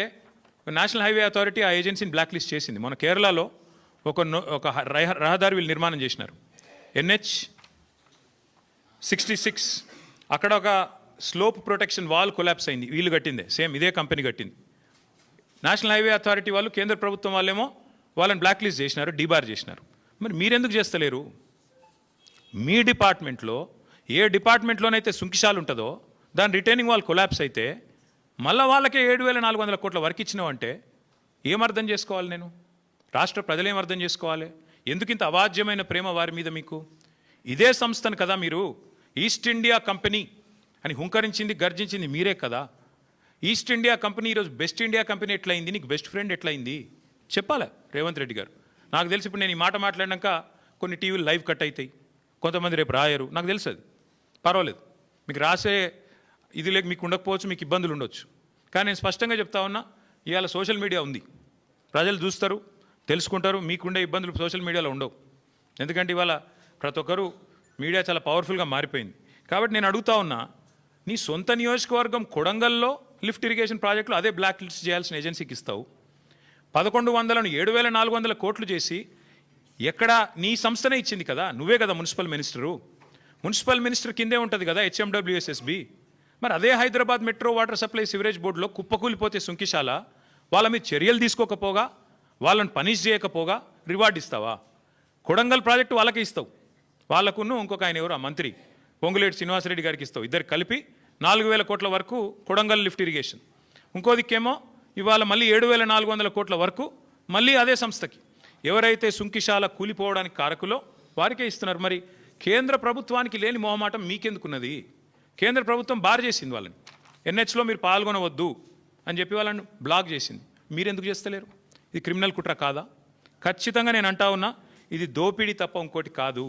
నేషనల్ హైవే అథారిటీ ఆ ఏజెన్సీని బ్లాక్ లిస్ట్ చేసింది. మన కేరళలో ఒక రహదారి వీళ్ళు నిర్మాణం చేసినారు, NH66. అక్కడ ఒక స్లోప్ ప్రొటెక్షన్ వాల్ కొలాప్స్ అయింది, వీళ్ళు కట్టిందే, సేమ్ ఇదే కంపెనీ కట్టింది. నేషనల్ హైవే అథారిటీ వాళ్ళు, కేంద్ర ప్రభుత్వం వాళ్ళేమో వాళ్ళని బ్లాక్ లిస్ట్ చేసినారు, డీబార్ చేసినారు. మరి మీరెందుకు చేస్తలేరు? మీ డిపార్ట్మెంట్లో ఏ డిపార్ట్మెంట్లోనైతే సుంకిశాలు ఉంటుందో దాని రిటైనింగ్ వాల్ కొలాప్స్ అయితే మళ్ళీ వాళ్ళకే 7,400 కోట్ల వర్క్ ఇచ్చినావంటే ఏమర్థం చేసుకోవాలి? నేను రాష్ట్ర ప్రజలేం అర్థం చేసుకోవాలి? ఎందుకు ఇంత అవాజ్యమైన ప్రేమ వారి మీద మీకు? ఇదే సంస్థను కదా మీరు ఈస్ట్ ఇండియా కంపెనీ అని హుంకరించింది, గర్జించింది మీరే కదా. ఈస్ట్ ఇండియా కంపెనీ ఈరోజు బెస్ట్ ఇండియా కంపెనీ ఎట్లయింది? నీకు బెస్ట్ ఫ్రెండ్ ఎట్లయింది చెప్పాలి రేవంత్ రెడ్డి గారు. నాకు తెలిసి ఇప్పుడు నేను ఈ మాట మాట్లాడినాక కొన్ని టీవీలు లైవ్ కట్ అవుతాయి, కొంతమంది రేపు రాయరు, నాకు తెలుసు. అది పర్వాలేదు, మీకు రాసే ఇది లేక మీకు ఉండకపోవచ్చు, మీకు ఇబ్బందులు ఉండొచ్చు. కానీ నేను స్పష్టంగా చెప్తా ఉన్నా, ఇవాళ సోషల్ మీడియా ఉంది, ప్రజలు చూస్తారు, తెలుసుకుంటారు. మీకుండే ఇబ్బందులు సోషల్ మీడియాలో ఉండవు. ఎందుకంటే ఇవాళ ప్రతి ఒక్కరు మీడియా చాలా పవర్ఫుల్గా మారిపోయింది. కాబట్టి నేను అడుగుతా ఉన్నా, నీ సొంత నియోజకవర్గం కొడంగల్లో లిఫ్ట్ ఇరిగేషన్ ప్రాజెక్టులు అదే బ్లాక్ లిస్ట్ చేయాల్సిన ఏజెన్సీకి ఇస్తావు. 1100ను 7,400 కోట్లు చేసి ఎక్కడ నీ సంస్థనే ఇచ్చింది కదా, నువ్వే కదా మున్సిపల్ మినిస్టరు. మున్సిపల్ మినిస్టర్ కిందే ఉంటుంది కదా హెచ్ఎండబ్ల్యూఎస్ఎస్బి. మరి అదే Hyderabad metro water supply sewerage బోర్డులో కుప్పకూలిపోతే సుంకిశాల, వాళ్ళ మీద చర్యలు తీసుకోకపోగా, వాళ్ళని పనిష్ చేయకపోగా రివార్డ్ ఇస్తావా? కొడంగల్ ప్రాజెక్టు వాళ్ళకే ఇస్తావు, వాళ్ళకును ఇంకొక ఆయన ఎవరు ఆ మంత్రి పొంగులేటి శ్రీనివాసరెడ్డి గారికి ఇస్తావు. ఇద్దరు కలిపి 4,000 కోట్ల వరకు కొడంగల్ లిఫ్ట్ ఇరిగేషన్. ఇంకో దిక్కేమో ఇవాళ మళ్ళీ 7,400 కోట్ల వరకు మళ్ళీ అదే సంస్థకి, ఎవరైతే సుంకిశాల కూలిపోవడానికి కారకులో వారికే ఇస్తున్నారు. మరి కేంద్ర ప్రభుత్వానికి లేని మొహమాటం మీకెందుకున్నది? కేంద్ర ప్రభుత్వం బార్ చేసింది వాళ్ళని, NHలో మీరు పాల్గొనవద్దు అని చెప్పి వాళ్ళని బ్లాక్ చేసింది. మీరెందుకు చేస్తలేరు? ఇది క్రిమినల్ కుట్ర కాదా? ఖచ్చితంగా నేను అంటా ఉన్నా, ఇది దోపిడీ తప్ప ఇంకోటి కాదు.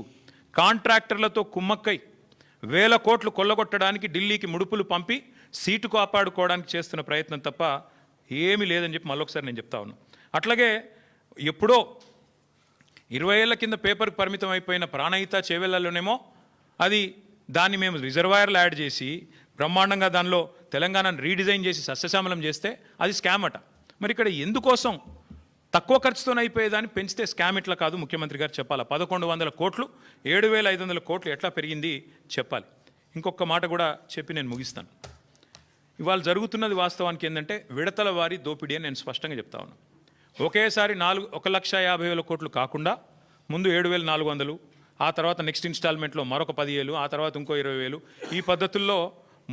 కాంట్రాక్టర్లతో కుమ్మక్కై 1,000 కోట్లు కొల్లగొట్టడానికి ఢిల్లీకి ముడుపులు పంపి సీటు కాపాడుకోవడానికి చేస్తున్న ప్రయత్నం తప్ప ఏమీ లేదని చెప్పి మళ్ళొకసారి నేను చెప్తా ఉన్నా. అట్లాగే ఎప్పుడో 20 ఏళ్ల కింద పేపర్కి పరిమితం అయిపోయిన ప్రాణహిత చేవెళ్లలోనేమో అది దాన్ని మేము రిజర్వాయర్లు యాడ్ చేసి బ్రహ్మాండంగా దానిలో తెలంగాణను రీడిజైన్ చేసి సస్యశ్యామలం చేస్తే అది స్కామ్ అట. మరి ఇక్కడ ఎందుకోసం తక్కువ ఖర్చుతో అయిపోయేదాన్ని పెంచితే స్కామ్ ఇట్లా కాదు ముఖ్యమంత్రి గారు చెప్పాలి. 1,100 కోట్లు 7,500 కోట్లు ఎట్లా పెరిగింది చెప్పాలి. ఇంకొక మాట కూడా చెప్పి నేను ముగిస్తాను. ఇవాళ జరుగుతున్నది వాస్తవానికి ఏంటంటే విడతల వారి దోపిడీ అని నేను స్పష్టంగా చెప్తా ఉన్నాను. ఒకేసారి 1,50,000 కోట్లు కాకుండా ముందు 7,400, ఆ తర్వాత నెక్స్ట్ ఇన్స్టాల్మెంట్లో మరొక 10,000, ఆ తర్వాత ఇంకో 20,000, ఈ పద్ధతుల్లో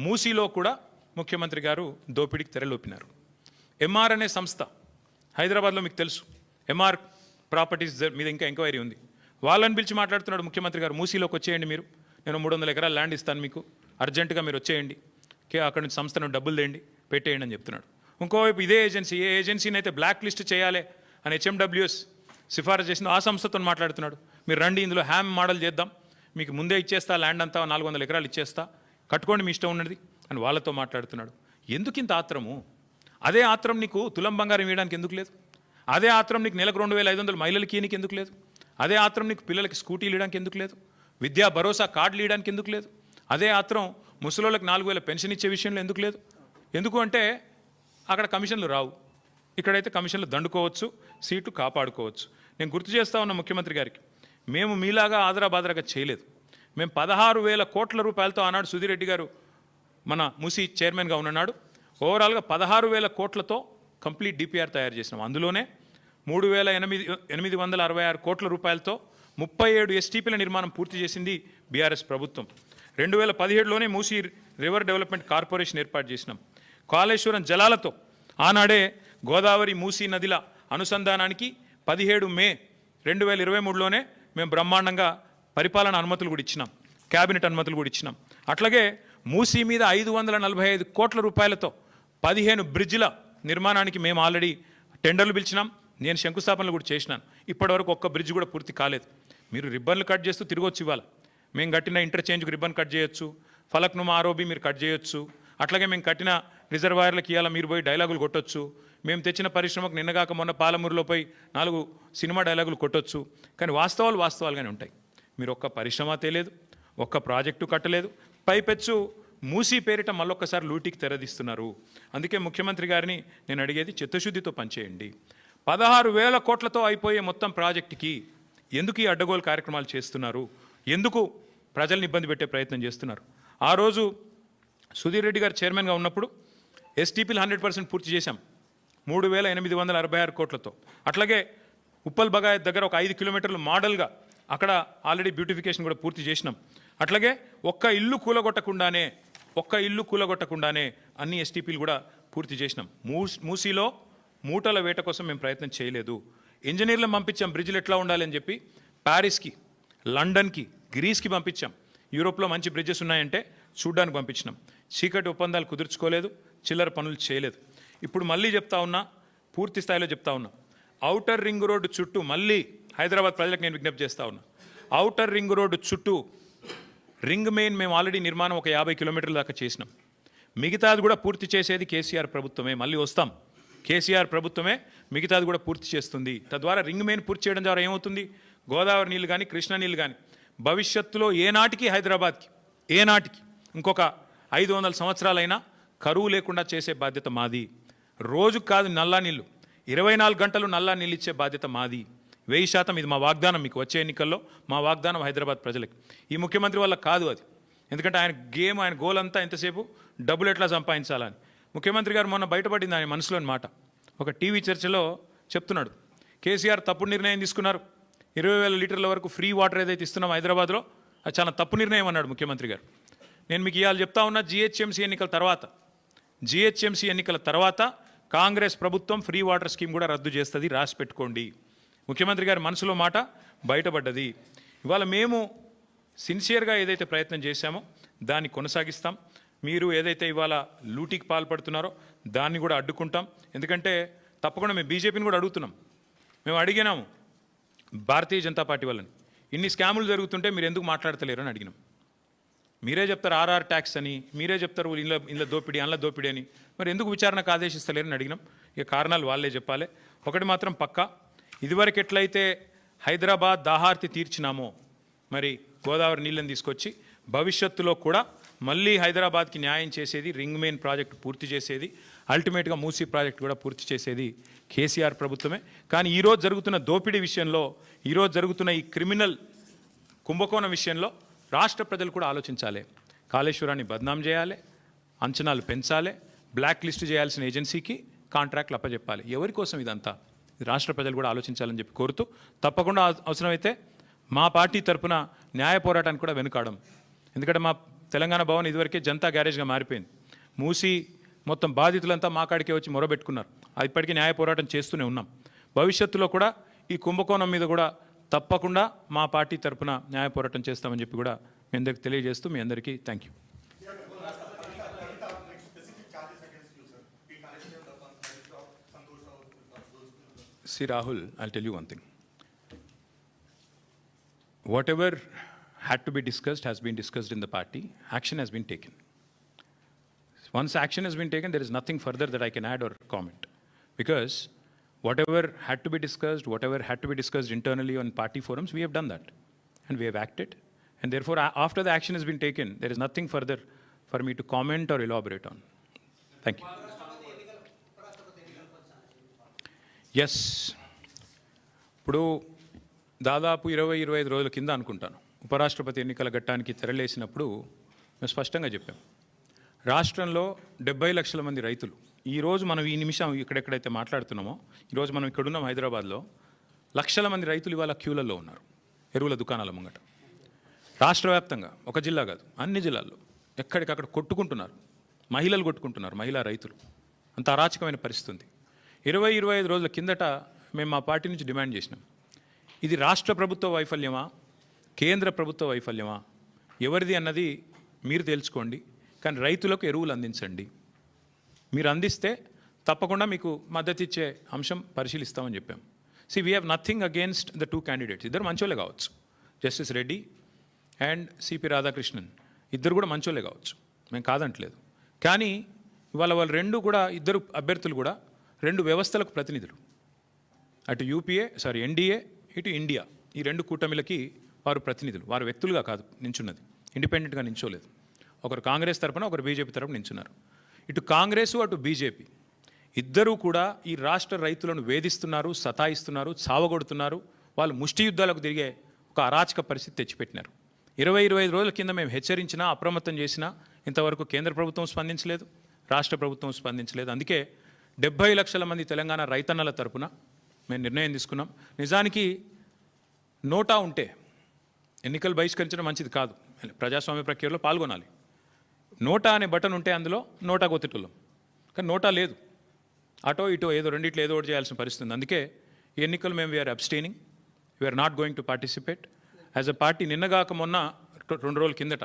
మూసీలో కూడా ముఖ్యమంత్రి గారు దోపిడీకి తెరలోపినారు. ఎంఆర్ అనే సంస్థ హైదరాబాద్లో మీకు తెలుసు, ఎంఆర్ ప్రాపర్టీస్ మీద ఇంకా ఎంక్వైరీ ఉంది. వాళ్ళని పిలిచి మాట్లాడుతున్నాడు ముఖ్యమంత్రి గారు, మూసీలోకి వచ్చేయండి మీరు, నేను 300 ఎకరాల ల్యాండ్ ఇస్తాను మీకు, అర్జెంటుగా మీరు వచ్చేయండి, అక్కడి నుంచి సంస్థను డబ్బులు తేండి పెట్టేయండి అని చెప్తున్నాడు. ఇంకోవైపు ఇదే ఏజెన్సీ, ఏ ఏజెన్సీని అయితే బ్లాక్ లిస్ట్ చేయాలి అని హెచ్ఎండబ్ల్యూఎస్ సిఫారసు చేసిందో ఆ సంస్థతో మాట్లాడుతున్నాడు. మీరు రండి, ఇందులో హ్యామ్ మోడల్ చేద్దాం, మీకు ముందే ఇచ్చేస్తా, ల్యాండ్ అంతా 400 ఎకరాలు ఇచ్చేస్తా, కట్టుకోండి మీ ఇష్టం ఉన్నది అని వాళ్ళతో మాట్లాడుతున్నాడు. ఎందుకు ఇంత ఆత్రము? అదే ఆత్రం నీకు తులం బంగారం ఇవ్వడానికి ఎందుకు లేదు? అదే ఆత్రం నీకు నెలకు 2,500 మహిళలకి ఇవ్వడానికి ఎందుకు లేదు? అదే ఆత్రం నీకు పిల్లలకి స్కూటీలు ఇవ్వడానికి ఎందుకు లేదు? విద్యా భరోసా కార్డులు ఇవ్వడానికి ఎందుకు లేదు? అదే ఆత్రం ముసలోళ్ళకి 4,000 పెన్షన్ ఇచ్చే విషయంలో ఎందుకు లేదు? ఎందుకు అంటే అక్కడ కమిషన్లు రావు, ఇక్కడైతే కమిషన్లు దండుకోవచ్చు, సీట్లు కాపాడుకోవచ్చు. నేను గుర్తు చేస్తా ఉన్న ముఖ్యమంత్రి గారికి, మేము మీలాగా ఆదరాబాదరాగా చేయలేదు. మేము 16,000 కోట్ల రూపాయలతో ఆనాడు సుధీర్ రెడ్డి గారు మన మూసీ చైర్మన్గా ఉన్నాడు. ఓవరాల్గా 16,000 కోట్లతో కంప్లీట్ డిపిఆర్ తయారు చేసినాం. అందులోనే 3,866 కోట్ల రూపాయలతో 37 ఎస్టీపీల నిర్మాణం పూర్తి చేసింది బీఆర్ఎస్ ప్రభుత్వం. 2017లోనే మూసీ రివర్ డెవలప్మెంట్ కార్పొరేషన్ ఏర్పాటు చేసినాం. కాళేశ్వరం జలాలతో ఆనాడే గోదావరి మూసీ నదిల అనుసంధానానికి 17 మే 2023లోనే మేము బ్రహ్మాండంగా పరిపాలన అనుమతులు కూడా ఇచ్చినాం, క్యాబినెట్ అనుమతులు కూడా ఇచ్చినాం. అట్లాగే మూసీ మీద 545 కోట్ల రూపాయలతో 15 బ్రిడ్జిల నిర్మాణానికి మేము ఆల్రెడీ టెండర్లు పిలిచినాం, నేను శంకుస్థాపనలు కూడా చేసినాను. ఇప్పటివరకు ఒక్క బ్రిడ్జ్ కూడా పూర్తి కాలేదు. మీరు రిబ్బన్లు కట్ చేస్తూ తిరగొచ్చు ఇవ్వాలి. మేము కట్టిన ఇంటర్చేంజ్కి రిబ్బన్ కట్ చేయొచ్చు, ఫలక్నుమా ఆరోబి మీరు కట్ చేయొచ్చు, అట్లాగే మేము కట్టిన రిజర్వాయర్లకు ఇవాళ మీరు పోయి డైలాగులు కొట్టొచ్చు, మేము తెచ్చిన పరిశ్రమకు నిన్నగాక మొన్న పాలమూరులో పోయి 4 సినిమా డైలాగులు కొట్టొచ్చు. కానీ వాస్తవాలుగానే ఉంటాయి. మీరు ఒక్క పరిశ్రమ తేలేదు, ఒక్క ప్రాజెక్టు కట్టలేదు, పైపెచ్చు మూసీ పేరిట మళ్ళొక్కసారి లూటీకి తెరదీస్తున్నారు. అందుకే ముఖ్యమంత్రి గారిని నేను అడిగేది చిత్తశుద్ధితో పనిచేయండి. 16,000 కోట్లతో అయిపోయే మొత్తం ప్రాజెక్టుకి ఎందుకు ఈ అడ్డగోలు కార్యక్రమాలు చేస్తున్నారు? ఎందుకు ప్రజల్ని ఇబ్బంది పెట్టే ప్రయత్నం చేస్తున్నారు? ఆ రోజు సుధీర్ రెడ్డి గారు చైర్మన్గా ఉన్నప్పుడు ఎస్టీపీలు 100% పూర్తి చేశాం 3,866 కోట్లతో. అట్లాగే ఉప్పల్ బగాయత్ దగ్గర ఒక 5 కిలోమీటర్లు మోడల్గా అక్కడ ఆల్రెడీ బ్యూటిఫికేషన్ కూడా పూర్తి చేసినాం. అట్లాగే ఒక్క ఇల్లు కూలగొట్టకుండానే అన్ని ఎస్టీపీలు కూడా పూర్తి చేసినాం. మూసీలో మూటల వేట కోసం మేము ప్రయత్నం చేయలేదు. ఇంజనీర్లను పంపించాం బ్రిడ్జ్లు ఎట్లా ఉండాలి అని చెప్పి, ప్యారిస్కి, లండన్కి, గ్రీస్కి పంపించాం. యూరోప్లో మంచి బ్రిడ్జెస్ ఉన్నాయంటే చూడ్డానికి పంపించినాం. చీకటి ఒప్పందాలు కుదుర్చుకోలేదు, చిల్లర పనులు చేయలేదు. ఇప్పుడు మళ్ళీ చెప్తా ఉన్నా, పూర్తి స్థాయిలో చెప్తా ఉన్నా, ఔటర్ రింగ్ రోడ్డు చుట్టూ మళ్ళీ హైదరాబాద్ ప్రజలకు నేను విజ్ఞప్తి చేస్తా ఉన్నా, ఔటర్ రింగ్ రోడ్డు చుట్టూ రింగ్ మెయిన్ మేము ఆల్రెడీ నిర్మాణం ఒక 50 కిలోమీటర్ల దాకా చేసినాం. మిగతాది కూడా పూర్తి చేసేది కేసీఆర్ ప్రభుత్వమే. మళ్ళీ వస్తాం, కేసీఆర్ ప్రభుత్వమే మిగతాది కూడా పూర్తి చేస్తుంది. తద్వారా రింగ్ మెయిన్ పూర్తి చేయడం ద్వారా ఏమవుతుంది, గోదావరి నీళ్ళు కానీ కృష్ణా నీళ్ళు కానీ భవిష్యత్తులో ఏనాటికి హైదరాబాద్కి ఇంకొక 500 సంవత్సరాలైనా కరువు లేకుండా చేసే బాధ్యత మాది. రోజుకు కాదు నల్లా నీళ్ళు, 24 గంటలు నల్లా నీళ్ళు ఇచ్చే బాధ్యత మాది. 1000% ఇది మా వాగ్దానం. మీకు వచ్చే ఎన్నికల్లో మా వాగ్దానం హైదరాబాద్ ప్రజలకి. ఈ ముఖ్యమంత్రి వల్ల కాదు అది. ఎందుకంటే ఆయన గోల్ అంతా ఎంతసేపు డబ్బులు ఎట్లా సంపాదించాలని. ముఖ్యమంత్రి గారు మొన్న బయటపడింది ఆయన మనసులోని మాట. ఒక టీవీ చర్చలో చెప్తున్నాడు, కేసీఆర్ తప్పుడు నిర్ణయం తీసుకున్నారు, 20,000 లీటర్ల వరకు ఫ్రీ వాటర్ ఏదైతే ఇస్తున్నాం హైదరాబాద్లో అది చాలా తప్పు నిర్ణయం అన్నాడు ముఖ్యమంత్రి గారు. నేను మీకు ఇవాళ చెప్తా ఉన్నా, జిహెచ్ఎంసీ ఎన్నికల తర్వాత కాంగ్రెస్ ప్రభుత్వం ఫ్రీ వాటర్ స్కీమ్ కూడా రద్దు చేస్తుంది, రాసి పెట్టుకోండి. ముఖ్యమంత్రి గారి మనసులో మాట బయటపడ్డది. ఇవాళ మేము సిన్సియర్గా ఏదైతే ప్రయత్నం చేశామో దాన్ని కొనసాగిస్తాం. మీరు ఏదైతే ఇవాళ లూటీకి పాల్పడుతున్నారో దాన్ని కూడా అడ్డుకుంటాం. ఎందుకంటే తప్పకుండా మేము బీజేపీని కూడా అడుగుతున్నాం. మేము అడిగినాము భారతీయ జనతా పార్టీ వాళ్ళని, ఇన్ని స్కాములు జరుగుతుంటే మీరు ఎందుకు మాట్లాడతలేరు అని అడిగినాం. మీరే చెప్తారు ఆర్ఆర్ ట్యాక్స్ అని, మీరే చెప్తారు ఇంట్లో దోపిడీ అందులో దోపిడీ అని, మరి ఎందుకు విచారణకు ఆదేశిస్తలేరని అడిగినాం. ఇక కారణాలు వాళ్ళే చెప్పాలి. ఒకటి మాత్రం పక్కా, ఇదివరకు ఎట్లయితే హైదరాబాద్ దాహార్తి తీర్చినామో మరి గోదావరి నీళ్ళని తీసుకొచ్చి భవిష్యత్తులో కూడా మళ్ళీ హైదరాబాద్కి న్యాయం చేసేది, రింగ్ మెయిన్ ప్రాజెక్టు పూర్తి చేసేది, అల్టిమేట్గా మూసీ ప్రాజెక్టు కూడా పూర్తి చేసేది కేసీఆర్ ప్రభుత్వమే. కానీ ఈరోజు జరుగుతున్న దోపిడీ విషయంలో, ఈరోజు జరుగుతున్న ఈ క్రిమినల్ కుంభకోణం విషయంలో రాష్ట్ర ప్రజలు కూడా ఆలోచించాలి. కాళేశ్వరాన్ని బద్నాం చేయాలి, అంచనాలు పెంచాలి, బ్లాక్ లిస్ట్ చేయాల్సిన ఏజెన్సీకి కాంట్రాక్ట్లు అప్పచెప్పాలి. ఎవరి కోసం ఇదంతా? రాష్ట్ర ప్రజలు కూడా ఆలోచించాలని చెప్పి కోరుతూ, తప్పకుండా అవసరమైతే మా పార్టీ తరఫున న్యాయ పోరాటానికి కూడా వెనుకాడం. ఎందుకంటే మా తెలంగాణ భవన్ ఇదివరకే జనతా గ్యారేజ్గా మారిపోయింది. మూసి మొత్తం బాధితులంతా మా కాడికే వచ్చి మొరబెట్టుకున్నారు. ఇప్పటికీ న్యాయ పోరాటం చేస్తూనే ఉన్నాం. భవిష్యత్తులో కూడా ఈ కుంభకోణం మీద కూడా తప్పకుండా మా పార్టీ తరఫున న్యాయ పోరాటం చేస్తామని చెప్పి కూడా మీ అందరికీ తెలియజేస్తూ, మీ అందరికీ thank you. See Rahul, I'll tell you one thing. Whatever had to be discussed has been discussed in the party. Action has been taken. Once action has been taken, there is nothing further that I can add or comment. Because whatever had to be discussed internally on party forums, we have done that. And we have acted. And therefore, after the action has been taken, there is nothing further for me to comment or elaborate on. Thank you. Yes, ఇప్పుడు దాదాపు 20-25 రోజుల కింద అనుకుంటాను ఉపరాష్ట్రపతి ఎన్నికల ఘట్టానికి తెరలేసినప్పుడు మేము స్పష్టంగా చెప్పాం, రాష్ట్రంలో 70 లక్షల మంది రైతులు, ఈరోజు మనం ఈ నిమిషం ఇక్కడెక్కడైతే మాట్లాడుతున్నామో, ఈరోజు మనం ఇక్కడున్నాం హైదరాబాద్లో, లక్షల మంది రైతులు ఇవాళ క్యూలలో ఉన్నారు ఎరువుల దుకాణాల ముంగట. రాష్ట్ర వ్యాప్తంగా, ఒక జిల్లా కాదు అన్ని జిల్లాల్లో ఎక్కడికక్కడ కొట్టుకుంటున్నారు, మహిళలు కొట్టుకుంటున్నారు, మహిళా రైతులు. అంత అరాచకమైన పరిస్థితి ఉంది. 20-25 రోజుల కిందట మేము మా పార్టీ నుంచి డిమాండ్ చేసినాం, ఇది రాష్ట్ర ప్రభుత్వ వైఫల్యమా, కేంద్ర ప్రభుత్వ వైఫల్యమా, ఎవరిది అన్నది మీరు తెలుసుకోండి, కానీ రైతులకు ఎరువులు అందించండి. మీరు అందిస్తే తప్పకుండా మీకు మద్దతు ఇచ్చే అంశం పరిశీలిస్తామని చెప్పాం. We have nothing against the 2 candidates. ఇద్దరు మంచోళ్ళే కావచ్చు, justice Reddy and CP Radhakrishnan ఇద్దరు కూడా మంచోళ్ళే కావచ్చు, మేము కాదంటలేదు. కానీ వాళ్ళు రెండు కూడా ఇద్దరు అభ్యర్థులు కూడా రెండు వ్యవస్థలకు ప్రతినిధులు. అటు ఎన్డీఏ ఇటు ఇండియా, ఈ రెండు కూటమిలకి వారు ప్రతినిధులు. వారు వ్యక్తులుగా కాదు నించున్నది, ఇండిపెండెంట్గా నించోలేదు. ఒకరు కాంగ్రెస్ తరపున, ఒకరు బీజేపీ తరపున నించున్నారు. ఇటు కాంగ్రెసు అటు బీజేపీ ఇద్దరూ కూడా ఈ రాష్ట్ర రైతులను వేధిస్తున్నారు, సతాయిస్తున్నారు, చావగొడుతున్నారు. వాళ్ళు ముష్టి యుద్ధాలకు తిరిగే ఒక అరాచక పరిస్థితి తెచ్చిపెట్టినారు. 25 రోజుల కింద మేము హెచ్చరించినా, అప్రమత్తం చేసినా ఇంతవరకు కేంద్ర ప్రభుత్వం స్పందించలేదు, రాష్ట్ర ప్రభుత్వం స్పందించలేదు. అందుకే 70 లక్షల మంది తెలంగాణ రైతన్నల తరపున మేము నిర్ణయం తీసుకున్నాం. నిజానికి నోటా ఉంటే ఎన్నికలు బహిష్కరించడం మంచిది కాదు, ప్రజాస్వామ్య ప్రక్రియలో పాల్గొనాలి. నోటా అనే బటన్ ఉంటే అందులో నోటా కొత్తటోళ్ళం, కానీ నోటా లేదు. అటో ఇటో ఏదో రెండిట్లో ఏదో ఒకటి చేయాల్సిన పరిస్థితి ఉంది. అందుకే ఈ ఎన్నికలు మేము we are abstaining, we are not going to participate as a party. నిన్నగాక మొన్న 2 రోజుల కిందట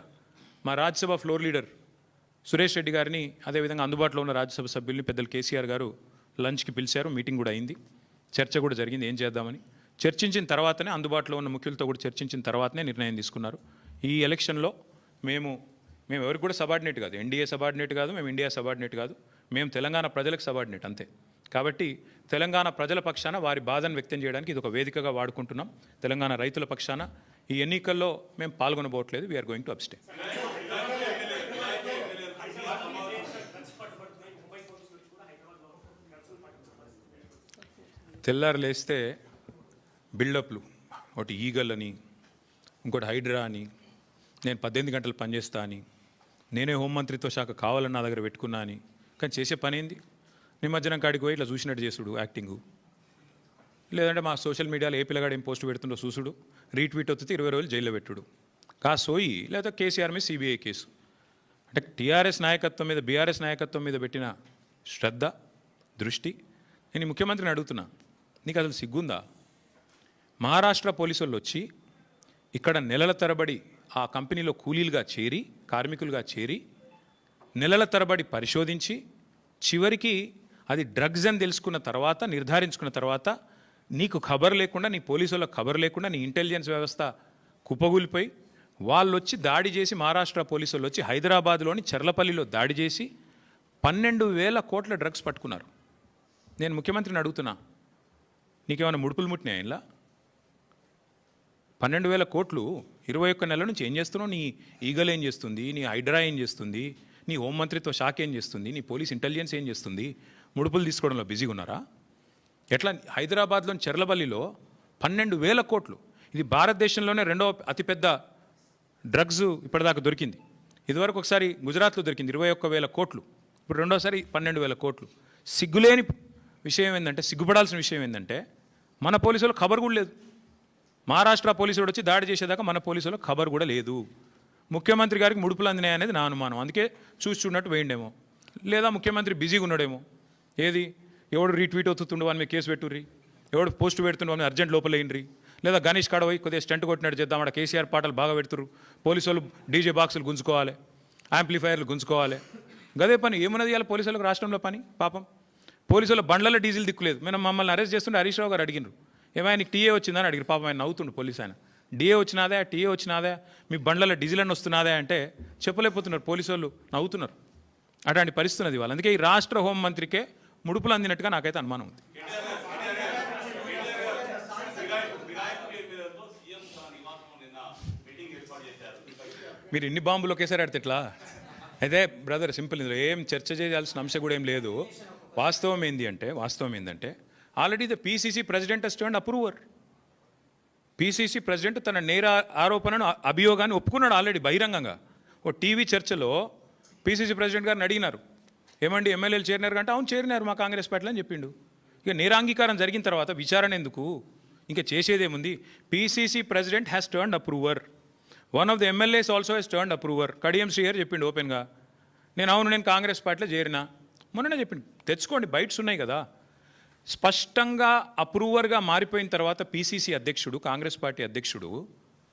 మా రాజ్యసభ ఫ్లోర్ లీడర్ సురేష్ రెడ్డి గారిని, అదేవిధంగా అందుబాటులో ఉన్న రాజ్యసభ సభ్యుల్ని పెద్దలు కేసీఆర్ గారు లంచ్కి పిలిచారు. మీటింగ్ కూడా అయింది, చర్చ కూడా జరిగింది ఏం చేద్దామని. చర్చించిన తర్వాతనే, అందుబాటులో ఉన్న ముఖ్యులతో కూడా చర్చించిన తర్వాతనే నిర్ణయం తీసుకున్నారు. ఈ ఎలక్షన్లో మేము ఎవరికి కూడా సబార్డినేట్ కాదు, ఎన్డీఏ సబార్డినేట్ కాదు, మేము ఇండియా సబార్డినేట్ కాదు, మేము తెలంగాణ ప్రజలకు సబార్డినేట్ అంతే. కాబట్టి తెలంగాణ ప్రజల పక్షాన వారి బాధను వ్యక్తం చేయడానికి ఇది ఒక వేదికగా వాడుకుంటున్నాం. తెలంగాణ రైతుల పక్షాన ఈ ఎన్నికల్లో మేము పాల్గొనబోట్లేదు, వీఆర్ గోయింగ్ టు అబ్స్టైన్. తెల్లారు లేస్తే బిల్డప్లు, ఒకటి ఈగల్ అని, ఇంకోటి హైడ్రా అని, నేను 18 గంటలు పనిచేస్తా అని, నేనే హోంమంత్రిత్వ శాఖ కావాలని నా దగ్గర పెట్టుకున్నా అని. కానీ చేసే పని ఏంది? నిమజ్జనం కాడికి పోయి ఇట్లా చూసినట్టు చేసుడు యాక్టింగు, లేదంటే మా సోషల్ మీడియాలో ఏ పిల్లగాడు ఏం పోస్ట్ పెడుతుండో చూసుడు, రీట్వీట్ వస్తే 20 రోజులు జైల్లో పెట్టుడు, సోయి లేదా కేసీఆర్ మీద సిబిఐ కేసు. అంటే టీఆర్ఎస్ నాయకత్వం మీద, బీఆర్ఎస్ నాయకత్వం మీద పెట్టిన శ్రద్ధ, దృష్టి. నేను ముఖ్యమంత్రిని అడుగుతున్నా, నీకు అసలు సిగ్గుందా? మహారాష్ట్ర పోలీసు వాళ్ళు వచ్చి ఇక్కడ నెలల తరబడి ఆ కంపెనీలో కూలీలుగా చేరి, కార్మికులుగా చేరి, నెలల తరబడి పరిశోధించి, చివరికి అది డ్రగ్స్ అని తెలుసుకున్న తర్వాత, నిర్ధారించుకున్న తర్వాత, నీకు ఖబర్ లేకుండా, నీ పోలీసులకు ఖబర్ లేకుండా, నీ ఇంటెలిజెన్స్ వ్యవస్థ కుప్పగూలిపోయి, వాళ్ళు వచ్చి దాడి చేసి, మహారాష్ట్ర పోలీసు వాళ్ళు వచ్చి హైదరాబాద్లోని చర్లపల్లిలో దాడి చేసి 12,000 కోట్ల డ్రగ్స్ పట్టుకున్నారు. నేను ముఖ్యమంత్రిని అడుగుతున్నా, నీకేమైనా ముడుపులు ముట్టినాయి ఇలా? 12,000 కోట్లు 21 నెలల నుంచి ఏం చేస్తున్నావు? నీ ఈగల్ ఏం చేస్తుంది? నీ హైడ్రా ఏం చేస్తుంది? నీ హోంమంత్రిత్వ శాఖ ఏం చేస్తుంది? నీ పోలీస్ ఇంటెలిజెన్స్ ఏం చేస్తుంది? ముడుపులు తీసుకోవడంలో బిజీగా ఉన్నారా? ఎట్లా? హైదరాబాద్లోని చెర్లపల్లిలో 12,000 కోట్లు. ఇది భారతదేశంలోనే 2వ అతిపెద్ద డ్రగ్స్ ఇప్పటిదాకా దొరికింది. ఇదివరకు ఒకసారి గుజరాత్లో దొరికింది 21,000 కోట్లు, ఇప్పుడు రెండోసారి 12,000 కోట్లు. సిగ్గులేని విషయం ఏంటంటే, సిగ్గుపడాల్సిన విషయం ఏంటంటే, మన పోలీసులు ఖబర్ కూడా లేదు. మహారాష్ట్ర పోలీసులు వచ్చి దాడి చేసేదాకా మన పోలీసులకు ఖబర్ కూడా లేదు. ముఖ్యమంత్రి గారికి ముడుపులు అందినాయి అనేది నా అనుమానం. అందుకే చూస్తున్నట్టు వేయండేమో, లేదా ముఖ్యమంత్రి బిజీగా ఉన్నాడేమో. ఏది? ఎవడు రీట్వీట్ అవుతుండు వాని మీద కేసు పెట్టుర్రి, ఎవడు పోస్ట్ పెడుతుండు వాని అర్జెంట్ లోపల వేయండి, లేదా గణేష్ కాడ పోయి కొద్దిగా స్టంట్ కొట్టినట్టు చేద్దాం, అక్కడ కేసీఆర్ పాటలు బాగా పెడుతురు, పోలీసు వాళ్ళు డీజే బాక్సులు గుంజుకోవాలి, యాంప్లిఫైర్లు గుంజుకోవాలి. గదే పని. ఏమున్నది ఇవాళ పోలీసులకు రాష్ట్రంలో పని? పాపం పోలీసుల బండ్లలో డీజిల్ దిక్కులేదు. మేము మమ్మల్ని అరెస్ట్ చేస్తుంటే హరీష్ రావు గారు అడిగినారు, ఏమైనా నీకు టీఏ వచ్చిందని అడిగారు. పాపం ఆయన నవ్వుతుండు పోలీసు ఆయన. డిఏ వచ్చినాదా, టీఏ వచ్చినాదా, మీ బండ్లలో డీజిల్ అని వస్తున్నాదా అంటే చెప్పలేకపోతున్నారు. పోలీసు వాళ్ళు నవ్వుతున్నారు. అట్లాంటి పరిస్థితి అది వాళ్ళు. అందుకే ఈ రాష్ట్ర హోంమంత్రికే ముడుపులు అందినట్టుగా నాకైతే అనుమానం ఉంది. మీరు ఇన్ని బాంబులు ఒకేసారి ఆడితే ఎట్లా? అయితే బ్రదర్ సింపుల్, ఇందులో ఏం చర్చ చేయాల్సిన అంశం కూడా ఏం లేదు. వాస్తవం ఏంటంటే already the PCC president has turned approver. PCC president తన నేర ఆరోపణను, అభియోగాన్ని ఒప్పుకున్నాడు ఆల్రెడీ బహిరంగంగా. ఓ టీవీ చర్చలో పీసీసీ ప్రెసిడెంట్ గారిని అడిగినారు, ఏమండి ఎమ్మెల్యేలు చేరినారు అంటే, అవును చేరినారు మా కాంగ్రెస్ పార్టీలో అని చెప్పిండు. ఇక నేరాంగీకారం జరిగిన తర్వాత విచారణ ఎందుకు? ఇంకా చేసేదేముంది? PCC president has turned approver. One of the MLAs also has turned approver. Kadiyam Srihar చెప్పిండు ఓపెన్గా, నేను కాంగ్రెస్ పార్టీలో చేరినా. మొన్ననే చెప్పిండు, తెచ్చుకోండి, బైట్స్ ఉన్నాయి కదా. స్పష్టంగా అప్రూవర్గా మారిపోయిన తర్వాత పీసీసీ అధ్యక్షుడు, కాంగ్రెస్ పార్టీ అధ్యక్షుడు,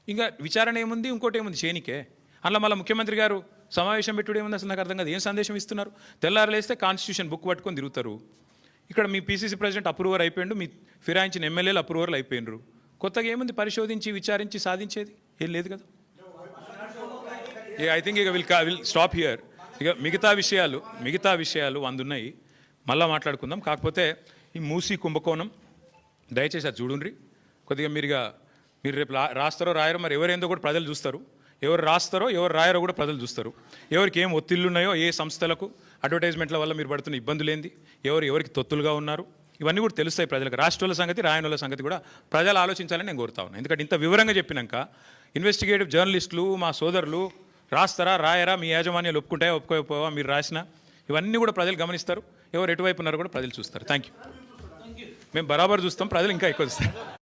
ఇంకా విచారణ ఏముంది? ఇంకోటి ఏముంది చేనికే? అలా మళ్ళీ ముఖ్యమంత్రి గారు సమావేశం పెట్టుడు ఏముంది? అసలు నాకు అర్థం కాదు. ఏం సందేశం ఇస్తున్నారు? తెల్లారలేస్తే కాన్స్టిట్యూషన్ బుక్ పట్టుకొని తిరుగుతారు. ఇక్కడ మీ పీసీసీ ప్రెసిడెంట్ అప్రూవర్ అయిపోయిండు, మీ ఫిరాయించిన ఎమ్మెల్యేలు అప్రూవర్లు అయిపోయినరు. కొత్తగా ఏముంది? పరిశోధించి విచారించి సాధించేది ఏం లేదు కదా. ఐ థింక్ ఇక విల్ స్టాప్ హియర్. ఇక మిగతా విషయాలు 100 ఉన్నాయి, మళ్ళీ మాట్లాడుకుందాం. కాకపోతే ఈ మూసీ కుంభకోణం దయచేసి అది చూడండి కొద్దిగా. మీరు రేపు రాస్తారో రాయరో మరి ఎవరేందో కూడా ప్రజలు చూస్తారు. ఎవరు రాస్తారో ఎవరు రాయరో కూడా ప్రజలు చూస్తారు. ఎవరికి ఏం ఒత్తిళ్ళు ఉన్నాయో, ఏ సంస్థలకు అడ్వర్టైజ్మెంట్ల వల్ల మీరు పడుతున్న ఇబ్బందులు ఏంది, ఎవరికి తొత్తులుగా ఉన్నారు, ఇవన్నీ కూడా తెలుస్తాయి ప్రజలకు. రాష్ట్రాల సంగతి రాయనుల సంగతి కూడా ప్రజలు ఆలోచించాలని నేను కోరుతా ఉన్నాను. ఎందుకంటే ఇంత వివరంగా చెప్పినాక ఇన్వెస్టిగేటివ్ జర్నలిస్టులు మా సోదరులు రాస్తారా రాయరా, మీ యాజమాన్యాలు ఒప్పుకుంటాయా ఒప్పుకోకపోవా, మీరు రాసిన ఇవన్నీ కూడా ప్రజలు గమనిస్తారు. ఎవరు ఎటువైపు ఉన్నారో కూడా ప్రజలు చూస్తారు. Thank you. మేము బరాబర్ చూస్తాం, ప్రజలు ఇంకా ఎక్కువ చూస్తారు.